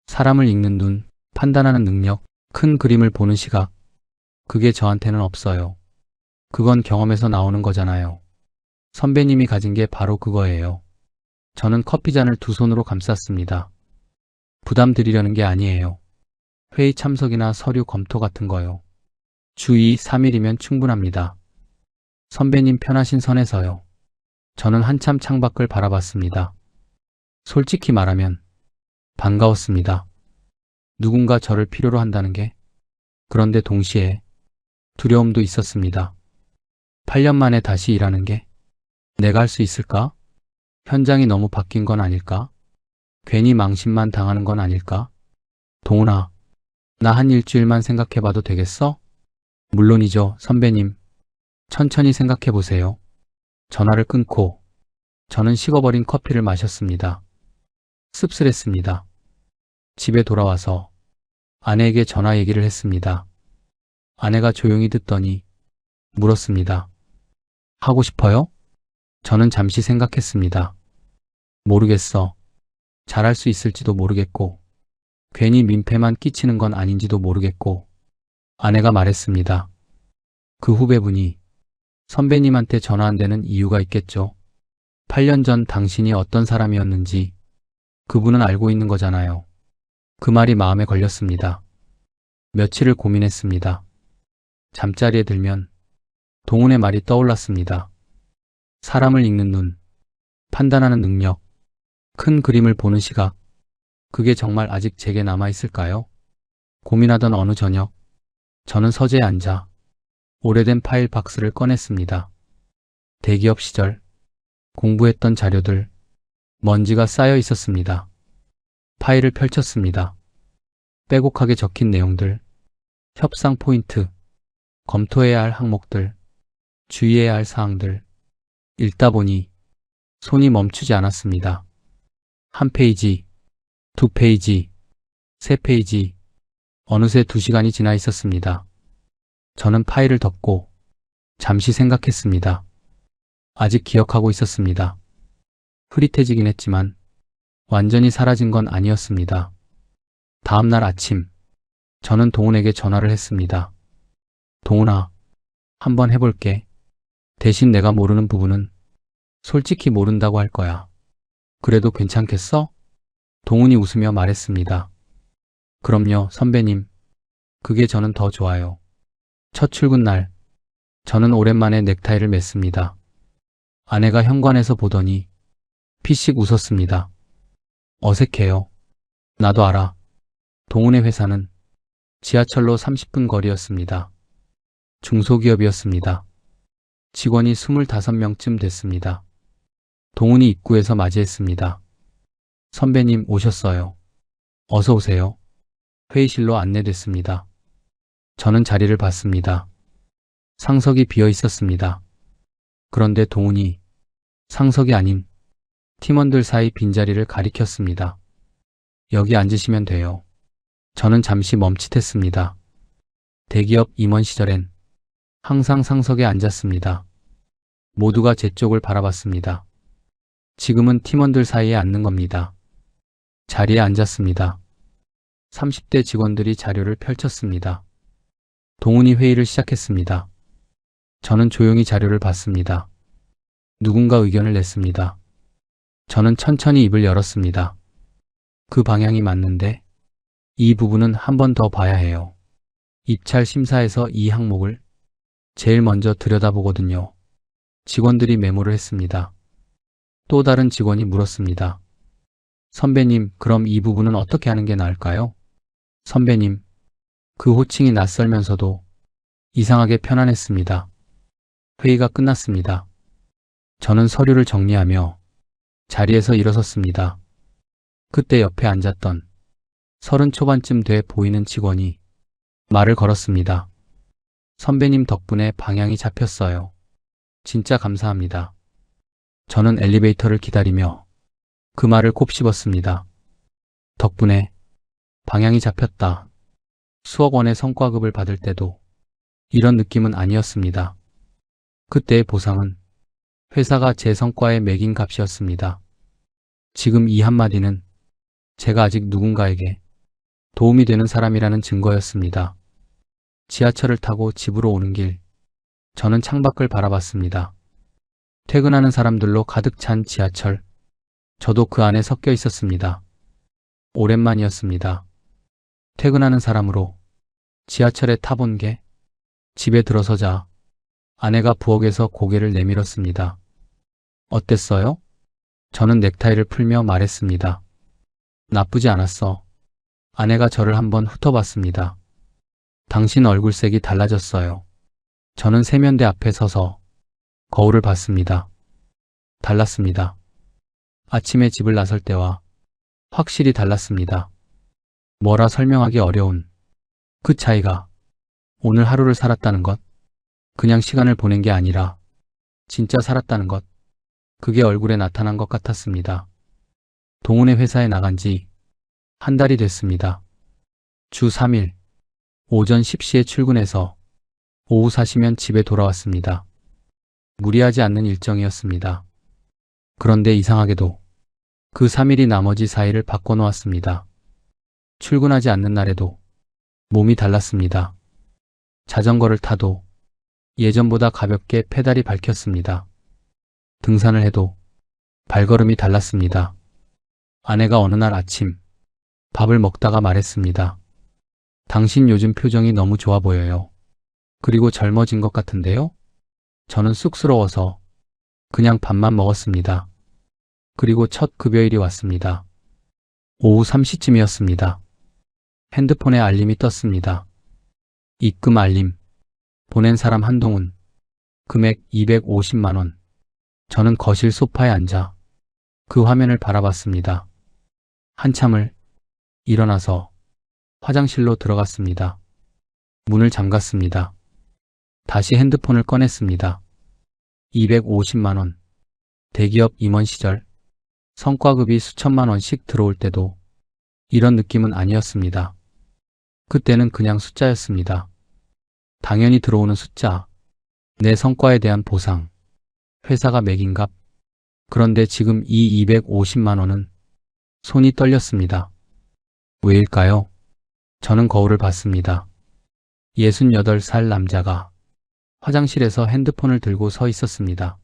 S1: 사람을 읽는 눈, 판단하는 능력, 큰 그림을 보는 시각, 그게 저한테는 없어요. 그건 경험에서 나오는 거잖아요. 선배님이 가진 게 바로 그거예요. 저는 커피잔을 두 손으로 감쌌습니다. 부담 드리려는 게 아니에요. 회의 참석이나 서류 검토 같은 거요. 주 2, 3일이면 충분합니다. 선배님 편하신 선에서요. 저는 한참 창밖을 바라봤습니다. 솔직히 말하면 반가웠습니다. 누군가 저를 필요로 한다는 게. 그런데 동시에 두려움도 있었습니다. 8년 만에 다시 일하는 게 내가 할 수 있을까? 현장이 너무 바뀐 건 아닐까? 괜히 망신만 당하는 건 아닐까? 동훈아, 나 한 일주일만 생각해봐도 되겠어? 물론이죠, 선배님. 천천히 생각해보세요. 전화를 끊고 저는 식어버린 커피를 마셨습니다. 씁쓸했습니다. 집에 돌아와서 아내에게 전화 얘기를 했습니다. 아내가 조용히 듣더니 물었습니다. 하고 싶어요? 저는 잠시 생각했습니다. 모르겠어. 잘할 수 있을지도 모르겠고, 괜히 민폐만 끼치는 건 아닌지도 모르겠고, 아내가 말했습니다. 그 후배분이 선배님한테 전화 안 되는 이유가 있겠죠. 8년 전 당신이 어떤 사람이었는지 그분은 알고 있는 거잖아요. 그 말이 마음에 걸렸습니다. 며칠을 고민했습니다. 잠자리에 들면 동훈의 말이 떠올랐습니다. 사람을 읽는 눈, 판단하는 능력, 큰 그림을 보는 시각, 그게 정말 아직 제게 남아있을까요? 고민하던 어느 저녁, 저는 서재에 앉아 오래된 파일 박스를 꺼냈습니다. 대기업 시절 공부했던 자료들, 먼지가 쌓여 있었습니다. 파일을 펼쳤습니다. 빼곡하게 적힌 내용들, 협상 포인트, 검토해야 할 항목들, 주의해야 할 사항들. 읽다 보니 손이 멈추지 않았습니다. 한 페이지, 두 페이지, 세 페이지, 어느새 2시간이 지나 있었습니다. 저는 파일을 덮고 잠시 생각했습니다. 아직 기억하고 있었습니다. 흐릿해지긴 했지만 완전히 사라진 건 아니었습니다. 다음 날 아침, 저는 동훈에게 전화를 했습니다. 동훈아, 한번 해볼게. 대신 내가 모르는 부분은 솔직히 모른다고 할 거야. 그래도 괜찮겠어? 동훈이 웃으며 말했습니다. 그럼요, 선배님. 그게 저는 더 좋아요. 첫 출근 날, 저는 오랜만에 넥타이를 맸습니다. 아내가 현관에서 보더니 피식 웃었습니다. 어색해요. 나도 알아. 동훈의 회사는 지하철로 30분 거리였습니다. 중소기업이었습니다. 직원이 25명쯤 됐습니다. 동훈이 입구에서 맞이했습니다. 선배님 오셨어요. 어서 오세요. 회의실로 안내됐습니다. 저는 자리를 봤습니다. 상석이 비어 있었습니다. 그런데 동훈이 상석이 아닌 팀원들 사이 빈자리를 가리켰습니다. 여기 앉으시면 돼요. 저는 잠시 멈칫했습니다. 대기업 임원 시절엔 항상 상석에 앉았습니다. 모두가 제 쪽을 바라봤습니다. 지금은 팀원들 사이에 앉는 겁니다. 자리에 앉았습니다. 30대 직원들이 자료를 펼쳤습니다. 동훈이 회의를 시작했습니다. 저는 조용히 자료를 봤습니다. 누군가 의견을 냈습니다. 저는 천천히 입을 열었습니다. 그 방향이 맞는데 이 부분은 한 번 더 봐야 해요. 입찰 심사에서 이 항목을 제일 먼저 들여다보거든요. 직원들이 메모를 했습니다. 또 다른 직원이 물었습니다. 선배님, 그럼 이 부분은 어떻게 하는 게 나을까요? 선배님, 그 호칭이 낯설면서도 이상하게 편안했습니다. 회의가 끝났습니다. 저는 서류를 정리하며 자리에서 일어섰습니다. 그때 옆에 앉았던 30 초반쯤 돼 보이는 직원이 말을 걸었습니다. 선배님 덕분에 방향이 잡혔어요. 진짜 감사합니다. 저는 엘리베이터를 기다리며 그 말을 곱씹었습니다. 덕분에 방향이 잡혔다. 수억 원의 성과급을 받을 때도 이런 느낌은 아니었습니다. 그때의 보상은 회사가 제 성과에 매긴 값이었습니다. 지금 이 한마디는 제가 아직 누군가에게 도움이 되는 사람이라는 증거였습니다. 지하철을 타고 집으로 오는 길, 저는 창밖을 바라봤습니다. 퇴근하는 사람들로 가득 찬 지하철, 저도 그 안에 섞여 있었습니다. 오랜만이었습니다. 퇴근하는 사람으로 지하철에 타본 게 집에 들어서자 아내가 부엌에서 고개를 내밀었습니다. 어땠어요? 저는 넥타이를 풀며 말했습니다. 나쁘지 않았어. 아내가 저를 한번 훑어봤습니다. 당신 얼굴색이 달라졌어요. 저는 세면대 앞에 서서 거울을 봤습니다. 달랐습니다. 아침에 집을 나설 때와 확실히 달랐습니다. 뭐라 설명하기 어려운 그 차이가 오늘 하루를 살았다는 것, 그냥 시간을 보낸 게 아니라 진짜 살았다는 것, 그게 얼굴에 나타난 것 같았습니다. 동훈의 회사에 나간 지 한 달이 됐습니다. 주 3일, 오전 10시에 출근해서 오후 4시면 집에 돌아왔습니다. 무리하지 않는 일정이었습니다. 그런데 이상하게도 그 3일이 나머지 4일을 바꿔놓았습니다. 출근하지 않는 날에도 몸이 달랐습니다. 자전거를 타도 예전보다 가볍게 페달이 밟혔습니다. 등산을 해도 발걸음이 달랐습니다. 아내가 어느 날 아침 밥을 먹다가 말했습니다. 당신 요즘 표정이 너무 좋아 보여요. 그리고 젊어진 것 같은데요? 저는 쑥스러워서 그냥 밥만 먹었습니다. 그리고 첫 급여일이 왔습니다. 오후 3시쯤이었습니다. 핸드폰에 알림이 떴습니다. 입금 알림. 보낸 사람 한동훈. 금액 250만 원. 저는 거실 소파에 앉아 그 화면을 바라봤습니다. 한참을 일어나서 화장실로 들어갔습니다. 문을 잠갔습니다. 다시 핸드폰을 꺼냈습니다. 250만 원. 대기업 임원 시절 성과급이 수천만 원씩 들어올 때도 이런 느낌은 아니었습니다. 그때는 그냥 숫자였습니다. 당연히 들어오는 숫자, 내 성과에 대한 보상, 회사가 매긴 값. 그런데 지금 이 250만 원은 손이 떨렸습니다. 왜일까요? 저는 거울을 봤습니다. 68살 남자가 화장실에서 핸드폰을 들고 서 있었습니다.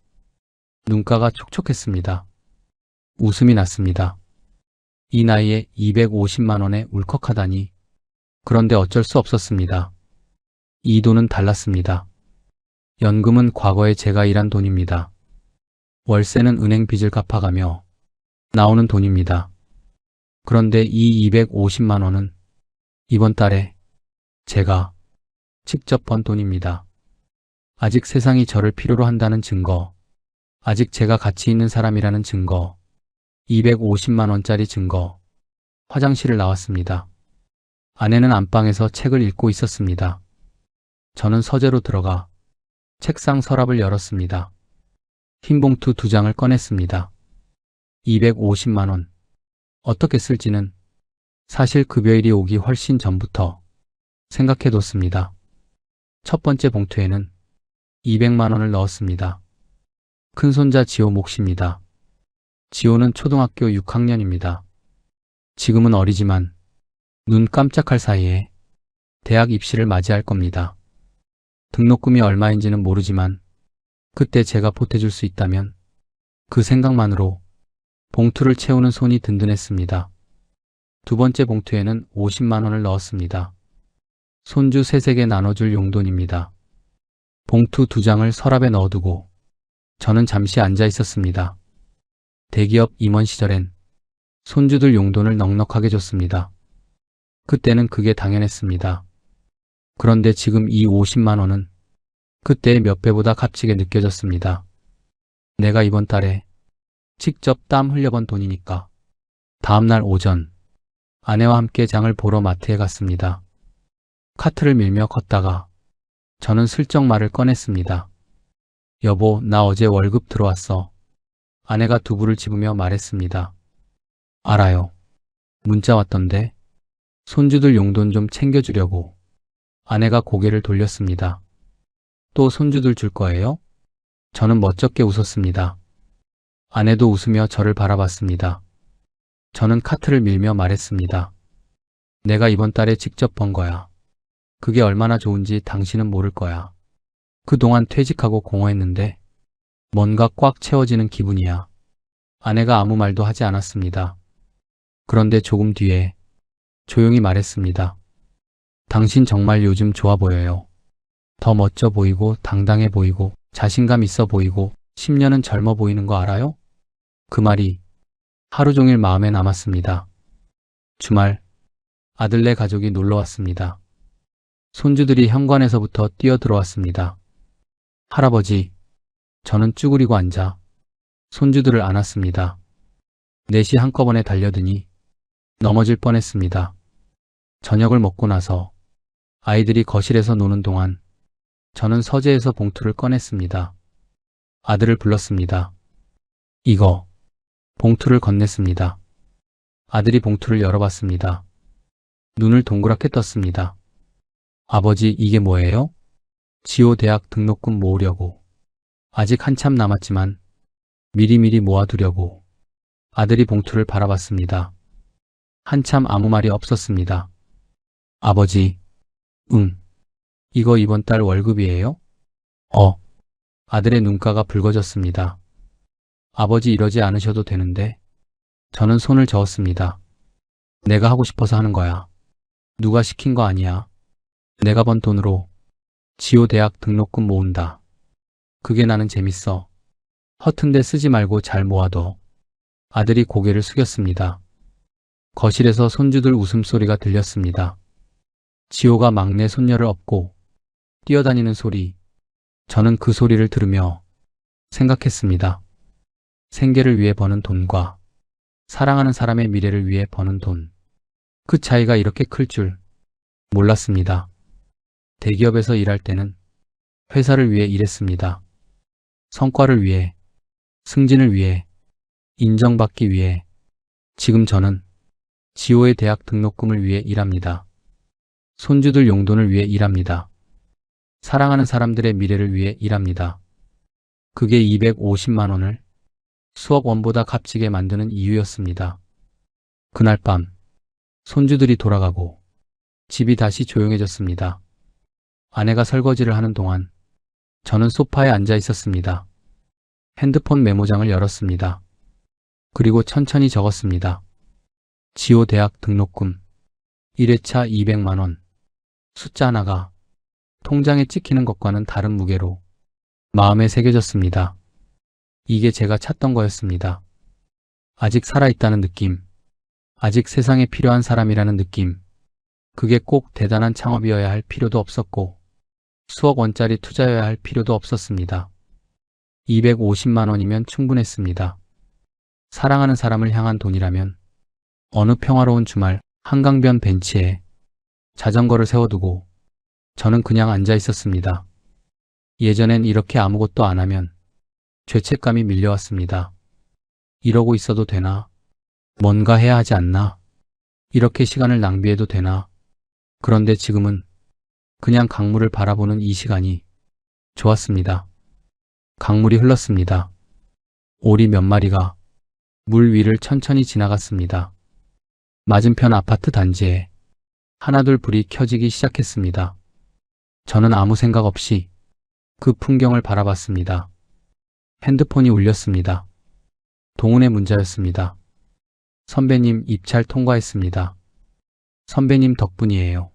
S1: 눈가가 촉촉했습니다. 웃음이 났습니다. 이 나이에 250만 원에 울컥하다니. 그런데 어쩔 수 없었습니다. 이 돈은 달랐습니다. 연금은 과거에 제가 일한 돈입니다. 월세는 은행 빚을 갚아가며 나오는 돈입니다. 그런데 이 250만 원은 이번 달에 제가 직접 번 돈입니다. 아직 세상이 저를 필요로 한다는 증거, 아직 제가 가치 있는 사람이라는 증거, 250만 원짜리 증거. 화장실을 나왔습니다. 아내는 안방에서 책을 읽고 있었습니다. 저는 서재로 들어가 책상 서랍을 열었습니다. 흰 봉투 2장을 꺼냈습니다. 250만 원. 어떻게 쓸지는 사실 급여일이 오기 훨씬 전부터 생각해뒀습니다. 첫 번째 봉투에는 200만 원을 넣었습니다. 큰손자 지호 몫입니다. 지호는 초등학교 6학년입니다. 지금은 어리지만 눈 깜짝할 사이에 대학 입시를 맞이할 겁니다. 등록금이 얼마인지는 모르지만 그때 제가 보태줄 수 있다면 그 생각만으로 봉투를 채우는 손이 든든했습니다. 두 번째 봉투에는 50만 원을 넣었습니다. 손주 셋에게 나눠줄 용돈입니다. 봉투 2장을 서랍에 넣어두고 저는 잠시 앉아 있었습니다. 대기업 임원 시절엔 손주들 용돈을 넉넉하게 줬습니다. 그때는 그게 당연했습니다. 그런데 지금 이 50만 원은 그때의 몇 배보다 값지게 느껴졌습니다. 내가 이번 달에 직접 땀 흘려번 돈이니까. 다음날 오전 아내와 함께 장을 보러 마트에 갔습니다. 카트를 밀며 걷다가 저는 슬쩍 말을 꺼냈습니다. 여보, 나 어제 월급 들어왔어. 아내가 두부를 집으며 말했습니다. 알아요. 문자 왔던데. 손주들 용돈 좀 챙겨주려고. 아내가 고개를 돌렸습니다. 또 손주들 줄 거예요? 저는 멋쩍게 웃었습니다. 아내도 웃으며 저를 바라봤습니다. 저는 카트를 밀며 말했습니다. 내가 이번 달에 직접 번 거야. 그게 얼마나 좋은지 당신은 모를 거야. 그동안 퇴직하고 공허했는데 뭔가 꽉 채워지는 기분이야. 아내가 아무 말도 하지 않았습니다. 그런데 조금 뒤에 조용히 말했습니다. 당신 정말 요즘 좋아 보여요. 더 멋져 보이고 당당해 보이고 자신감 있어 보이고 10년은 젊어 보이는 거 알아요? 그 말이 하루 종일 마음에 남았습니다. 주말 아들네 가족이 놀러 왔습니다. 손주들이 현관에서부터 뛰어들어왔습니다. 할아버지, 저는 쭈그리고 앉아 손주들을 안았습니다. 넷이 한꺼번에 달려드니 넘어질 뻔했습니다. 저녁을 먹고 나서 아이들이 거실에서 노는 동안 저는 서재에서 봉투를 꺼냈습니다. 아들을 불렀습니다. 이거. 봉투를 건넸습니다. 아들이 봉투를 열어봤습니다. 눈을 동그랗게 떴습니다. 아버지, 이게 뭐예요? 지호 대학 등록금 모으려고. 아직 한참 남았지만 미리미리 모아두려고. 아들이 봉투를 바라봤습니다. 한참 아무 말이 없었습니다. 아버지, 응. 이거 이번 달 월급이에요? 아들의 눈가가 붉어졌습니다. 아버지, 이러지 않으셔도 되는데. 저는 손을 저었습니다. 내가 하고 싶어서 하는 거야. 누가 시킨 거 아니야. 내가 번 돈으로 지호 대학 등록금 모은다. 그게 나는 재밌어. 허튼데 쓰지 말고 잘 모아둬. 아들이 고개를 숙였습니다. 거실에서 손주들 웃음소리가 들렸습니다. 지호가 막내 손녀를 업고 뛰어다니는 소리. 저는 그 소리를 들으며 생각했습니다. 생계를 위해 버는 돈과 사랑하는 사람의 미래를 위해 버는 돈. 그 차이가 이렇게 클 줄 몰랐습니다. 대기업에서 일할 때는 회사를 위해 일했습니다. 성과를 위해, 승진을 위해, 인정받기 위해. 지금 저는 지호의 대학 등록금을 위해 일합니다. 손주들 용돈을 위해 일합니다. 사랑하는 사람들의 미래를 위해 일합니다. 그게 250만 원을 수억 원보다 값지게 만드는 이유였습니다. 그날 밤 손주들이 돌아가고 집이 다시 조용해졌습니다. 아내가 설거지를 하는 동안 저는 소파에 앉아 있었습니다. 핸드폰 메모장을 열었습니다. 그리고 천천히 적었습니다. 지호 대학 등록금 1회차 200만 원. 숫자 하나가 통장에 찍히는 것과는 다른 무게로 마음에 새겨졌습니다. 이게 제가 찾던 거였습니다. 아직 살아있다는 느낌. 아직 세상에 필요한 사람이라는 느낌. 그게 꼭 대단한 창업이어야 할 필요도 없었고 수억 원짜리 투자여야 할 필요도 없었습니다. 250만 원이면 충분했습니다. 사랑하는 사람을 향한 돈이라면 어느 평화로운 주말 한강변 벤치에 자전거를 세워두고 저는 그냥 앉아 있었습니다. 예전엔 이렇게 아무것도 안 하면 죄책감이 밀려왔습니다. 이러고 있어도 되나? 뭔가 해야 하지 않나? 이렇게 시간을 낭비해도 되나? 그런데 지금은 그냥 강물을 바라보는 이 시간이 좋았습니다. 강물이 흘렀습니다. 오리 몇 마리가 물 위를 천천히 지나갔습니다. 맞은편 아파트 단지에 하나둘 불이 켜지기 시작했습니다. 저는 아무 생각 없이 그 풍경을 바라봤습니다. 핸드폰이 울렸습니다. 동훈의 문자였습니다. 선배님 입찰 통과했습니다. 선배님 덕분이에요.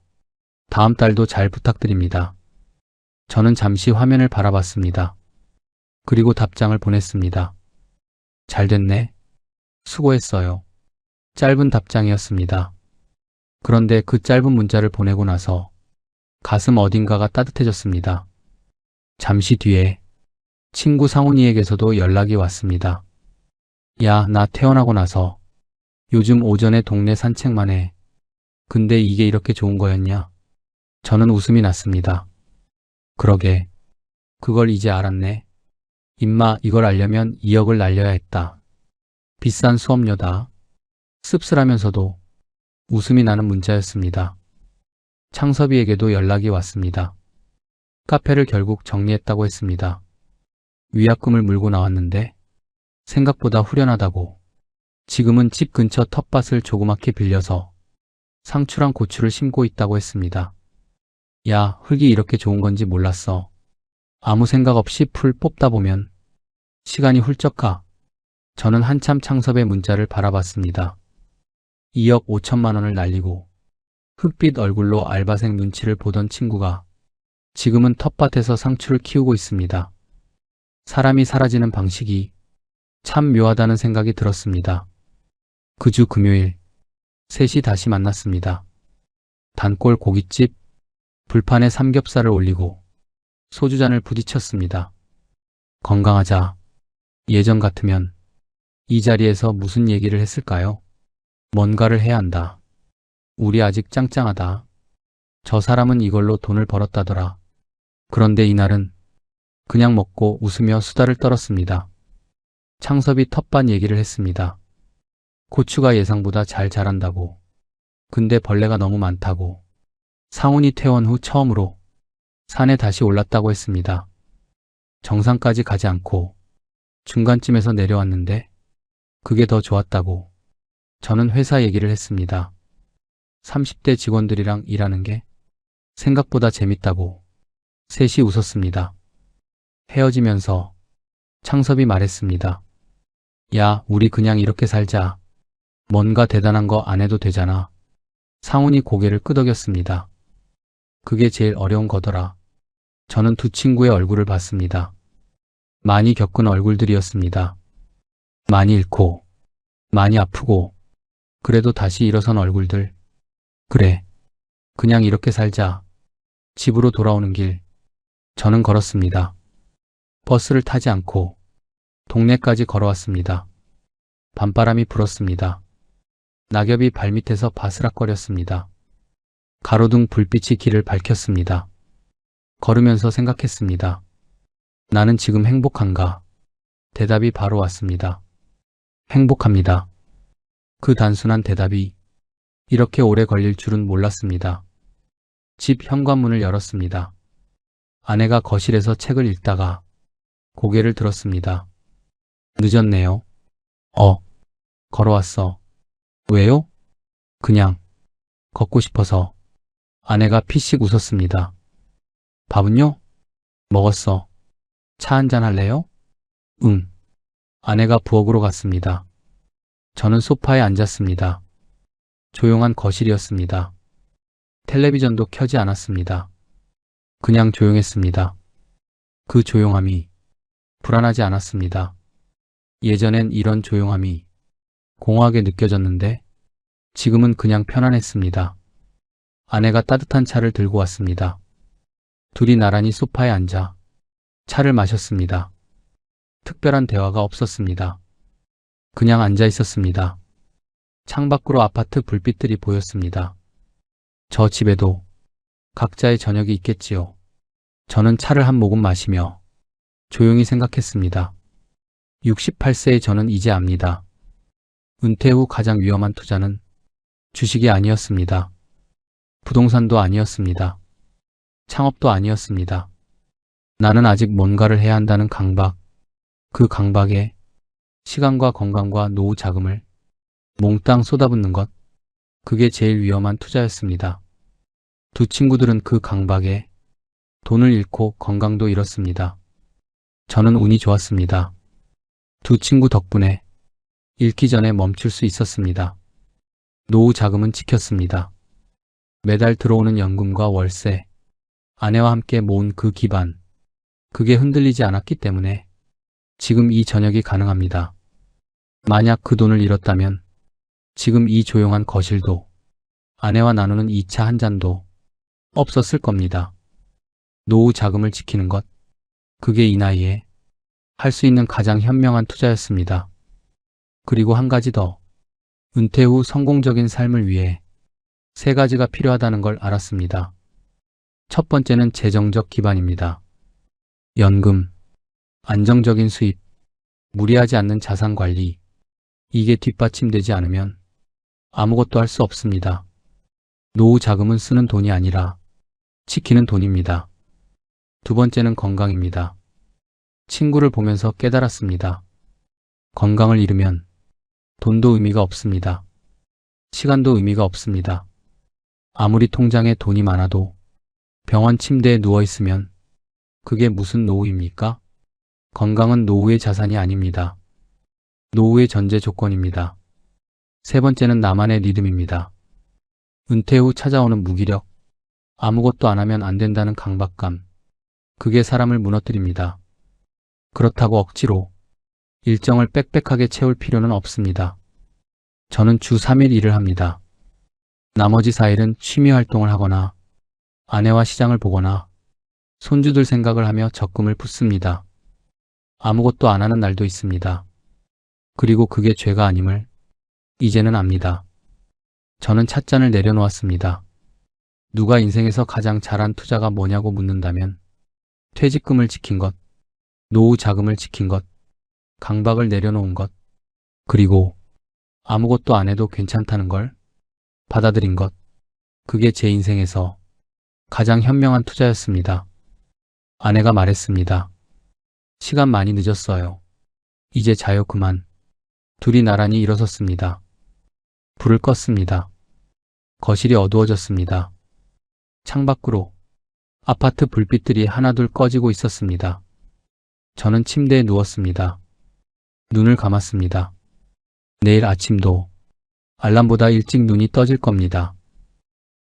S1: 다음 달도 잘 부탁드립니다. 저는 잠시 화면을 바라봤습니다. 그리고 답장을 보냈습니다. 잘 됐네. 수고했어요. 짧은 답장이었습니다. 그런데 그 짧은 문자를 보내고 나서 가슴 어딘가가 따뜻해졌습니다. 잠시 뒤에 친구 상훈이에게서도 연락이 왔습니다. 야, 나 퇴원하고 나서 요즘 오전에 동네 산책만 해. 근데 이게 이렇게 좋은 거였냐? 저는 웃음이 났습니다. 그러게. 그걸 이제 알았네. 임마, 이걸 알려면 2억을 날려야 했다. 비싼 수업료다. 씁쓸하면서도 웃음이 나는 문자였습니다. 창섭이에게도 연락이 왔습니다. 카페를 결국 정리했다고 했습니다. 위약금을 물고 나왔는데 생각보다 후련하다고. 지금은 집 근처 텃밭을 조그맣게 빌려서 상추랑 고추를 심고 있다고 했습니다. 야, 흙이 이렇게 좋은 건지 몰랐어. 아무 생각 없이 풀 뽑다 보면 시간이 훌쩍 가. 저는 한참 창섭의 문자를 바라봤습니다. 2억 5천만 원을 날리고 흑빛 얼굴로 알바생 눈치를 보던 친구가 지금은 텃밭에서 상추를 키우고 있습니다. 사람이 사라지는 방식이 참 묘하다는 생각이 들었습니다. 그 주 금요일, 셋이 다시 만났습니다. 단골 고깃집, 불판에 삼겹살을 올리고 소주잔을 부딪혔습니다. 건강하자. 예전 같으면 이 자리에서 무슨 얘기를 했을까요? 뭔가를 해야 한다. 우리 아직 짱짱하다. 저 사람은 이걸로 돈을 벌었다더라. 그런데 이날은 그냥 먹고 웃으며 수다를 떨었습니다. 창섭이 텃밭 얘기를 했습니다. 고추가 예상보다 잘 자란다고. 근데 벌레가 너무 많다고. 상훈이 퇴원 후 처음으로 산에 다시 올랐다고 했습니다. 정상까지 가지 않고 중간쯤에서 내려왔는데 그게 더 좋았다고. 저는 회사 얘기를 했습니다. 30대 직원들이랑 일하는 게 생각보다 재밌다고. 셋이 웃었습니다. 헤어지면서 창섭이 말했습니다. 야, 우리 그냥 이렇게 살자. 뭔가 대단한 거 안 해도 되잖아. 상훈이 고개를 끄덕였습니다. 그게 제일 어려운 거더라. 저는 두 친구의 얼굴을 봤습니다. 많이 겪은 얼굴들이었습니다. 많이 잃고, 많이 아프고, 그래도 다시 일어선 얼굴들. 그래, 그냥 이렇게 살자. 집으로 돌아오는 길, 저는 걸었습니다. 버스를 타지 않고 동네까지 걸어왔습니다. 밤바람이 불었습니다. 낙엽이 발밑에서 바스락거렸습니다. 가로등 불빛이 길을 밝혔습니다. 걸으면서 생각했습니다. 나는 지금 행복한가? 대답이 바로 왔습니다. 행복합니다. 그 단순한 대답이 이렇게 오래 걸릴 줄은 몰랐습니다. 집 현관문을 열었습니다. 아내가 거실에서 책을 읽다가 고개를 들었습니다. 늦었네요. 걸어왔어. 왜요? 그냥 걷고 싶어서. 아내가 피식 웃었습니다. 밥은요? 먹었어. 차 한잔 할래요? 응. 아내가 부엌으로 갔습니다. 저는 소파에 앉았습니다. 조용한 거실이었습니다. 텔레비전도 켜지 않았습니다. 그냥 조용했습니다. 그 조용함이 불안하지 않았습니다. 예전엔 이런 조용함이 공허하게 느껴졌는데 지금은 그냥 편안했습니다. 아내가 따뜻한 차를 들고 왔습니다. 둘이 나란히 소파에 앉아 차를 마셨습니다. 특별한 대화가 없었습니다. 그냥 앉아 있었습니다. 창밖으로 아파트 불빛들이 보였습니다. 저 집에도 각자의 저녁이 있겠지요. 저는 차를 한 모금 마시며 조용히 생각했습니다. 68세의 저는 이제 압니다. 은퇴 후 가장 위험한 투자는 주식이 아니었습니다. 부동산도 아니었습니다. 창업도 아니었습니다. 나는 아직 뭔가를 해야 한다는 강박, 그 강박에 시간과 건강과 노후 자금을 몽땅 쏟아붓는 것, 그게 제일 위험한 투자였습니다. 두 친구들은 그 강박에 돈을 잃고 건강도 잃었습니다. 저는 운이 좋았습니다. 두 친구 덕분에 잃기 전에 멈출 수 있었습니다. 노후 자금은 지켰습니다. 매달 들어오는 연금과 월세, 아내와 함께 모은 그 기반, 그게 흔들리지 않았기 때문에 지금 이 저녁이 가능합니다. 만약 그 돈을 잃었다면 지금 이 조용한 거실도, 아내와 나누는 2차 한 잔도 없었을 겁니다. 노후 자금을 지키는 것, 그게 이 나이에 할 수 있는 가장 현명한 투자였습니다. 그리고 한 가지 더, 은퇴 후 성공적인 삶을 위해 3가지가 필요하다는 걸 알았습니다. 첫 번째는 재정적 기반입니다. 연금, 안정적인 수입, 무리하지 않는 자산 관리, 이게 뒷받침되지 않으면 아무것도 할 수 없습니다. 노후 자금은 쓰는 돈이 아니라 지키는 돈입니다. 두 번째는 건강입니다. 친구를 보면서 깨달았습니다. 건강을 잃으면 돈도 의미가 없습니다. 시간도 의미가 없습니다. 아무리 통장에 돈이 많아도 병원 침대에 누워있으면 그게 무슨 노후입니까? 건강은 노후의 자산이 아닙니다. 노후의 전제 조건입니다. 세 번째는 나만의 리듬입니다. 은퇴 후 찾아오는 무기력, 아무것도 안 하면 안 된다는 강박감, 그게 사람을 무너뜨립니다. 그렇다고 억지로 일정을 빽빽하게 채울 필요는 없습니다. 저는 주 3일 일을 합니다. 나머지 4일은 취미 활동을 하거나 아내와 시장을 보거나 손주들 생각을 하며 적금을 붓습니다. 아무것도 안 하는 날도 있습니다. 그리고 그게 죄가 아님을 이제는 압니다. 저는 찻잔을 내려놓았습니다. 누가 인생에서 가장 잘한 투자가 뭐냐고 묻는다면 퇴직금을 지킨 것, 노후 자금을 지킨 것, 강박을 내려놓은 것, 그리고 아무것도 안 해도 괜찮다는 걸 받아들인 것, 그게 제 인생에서 가장 현명한 투자였습니다. 아내가 말했습니다. 시간 많이 늦었어요. 이제 자요 그만. 둘이 나란히 일어섰습니다. 불을 껐습니다. 거실이 어두워졌습니다. 창밖으로 아파트 불빛들이 하나둘 꺼지고 있었습니다. 저는 침대에 누웠습니다. 눈을 감았습니다. 내일 아침도 알람보다 일찍 눈이 떠질 겁니다.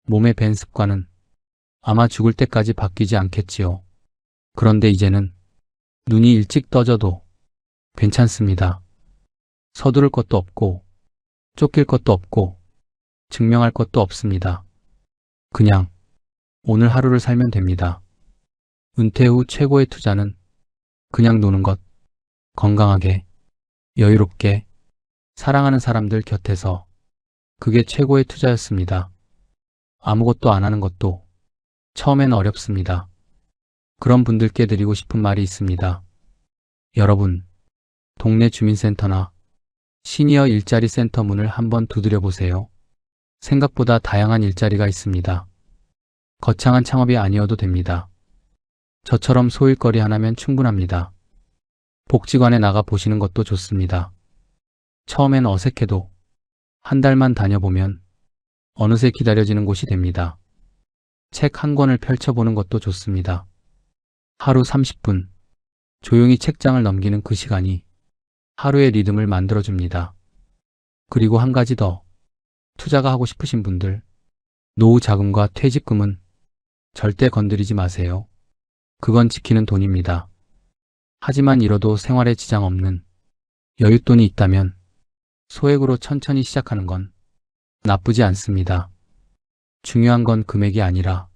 S1: 몸의 밴 습관은 아마 죽을 때까지 바뀌지 않겠지요. 그런데 이제는 눈이 일찍 떠져도 괜찮습니다. 서두를 것도 없고 쫓길 것도 없고 증명할 것도 없습니다. 그냥 오늘 하루를 살면 됩니다. 은퇴 후 최고의 투자는 그냥 노는 것, 건강하게, 여유롭게, 사랑하는 사람들 곁에서, 그게 최고의 투자였습니다. 아무것도 안 하는 것도 처음엔 어렵습니다. 그런 분들께 드리고 싶은 말이 있습니다. 여러분, 동네 주민센터나 시니어 일자리 센터 문을 한번 두드려 보세요. 생각보다 다양한 일자리가 있습니다. 거창한 창업이 아니어도 됩니다. 저처럼 소일거리 하나면 충분합니다. 복지관에 나가 보시는 것도 좋습니다. 처음엔 어색해도 한 달만 다녀보면 어느새 기다려지는 곳이 됩니다. 책 한 권을 펼쳐보는 것도 좋습니다. 하루 30분 조용히 책장을 넘기는 그 시간이 하루의 리듬을 만들어줍니다. 그리고 한 가지 더, 투자가 하고 싶으신 분들, 노후 자금과 퇴직금은 절대 건드리지 마세요. 그건 지키는 돈입니다. 하지만 잃어도 생활에 지장 없는 여윳돈이 있다면 소액으로 천천히 시작하는 건 나쁘지 않습니다. 중요한 건 금액이 아니라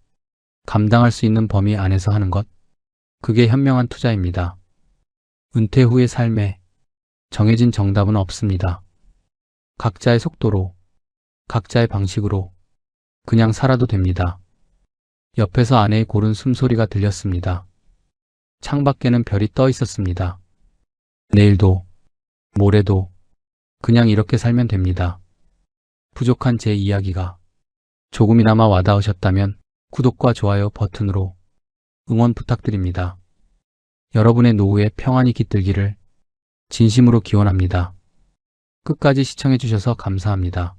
S1: 감당할 수 있는 범위 안에서 하는 것, 그게 현명한 투자입니다. 은퇴 후의 삶에 정해진 정답은 없습니다. 각자의 속도로, 각자의 방식으로 그냥 살아도 됩니다. 옆에서 아내의 고른 숨소리가 들렸습니다. 창밖에는 별이 떠 있었습니다. 내일도, 모레도 그냥 이렇게 살면 됩니다. 부족한 제 이야기가 조금이나마 와닿으셨다면 구독과 좋아요 버튼으로 응원 부탁드립니다. 여러분의 노후에 평안이 깃들기를 진심으로 기원합니다. 끝까지 시청해주셔서 감사합니다.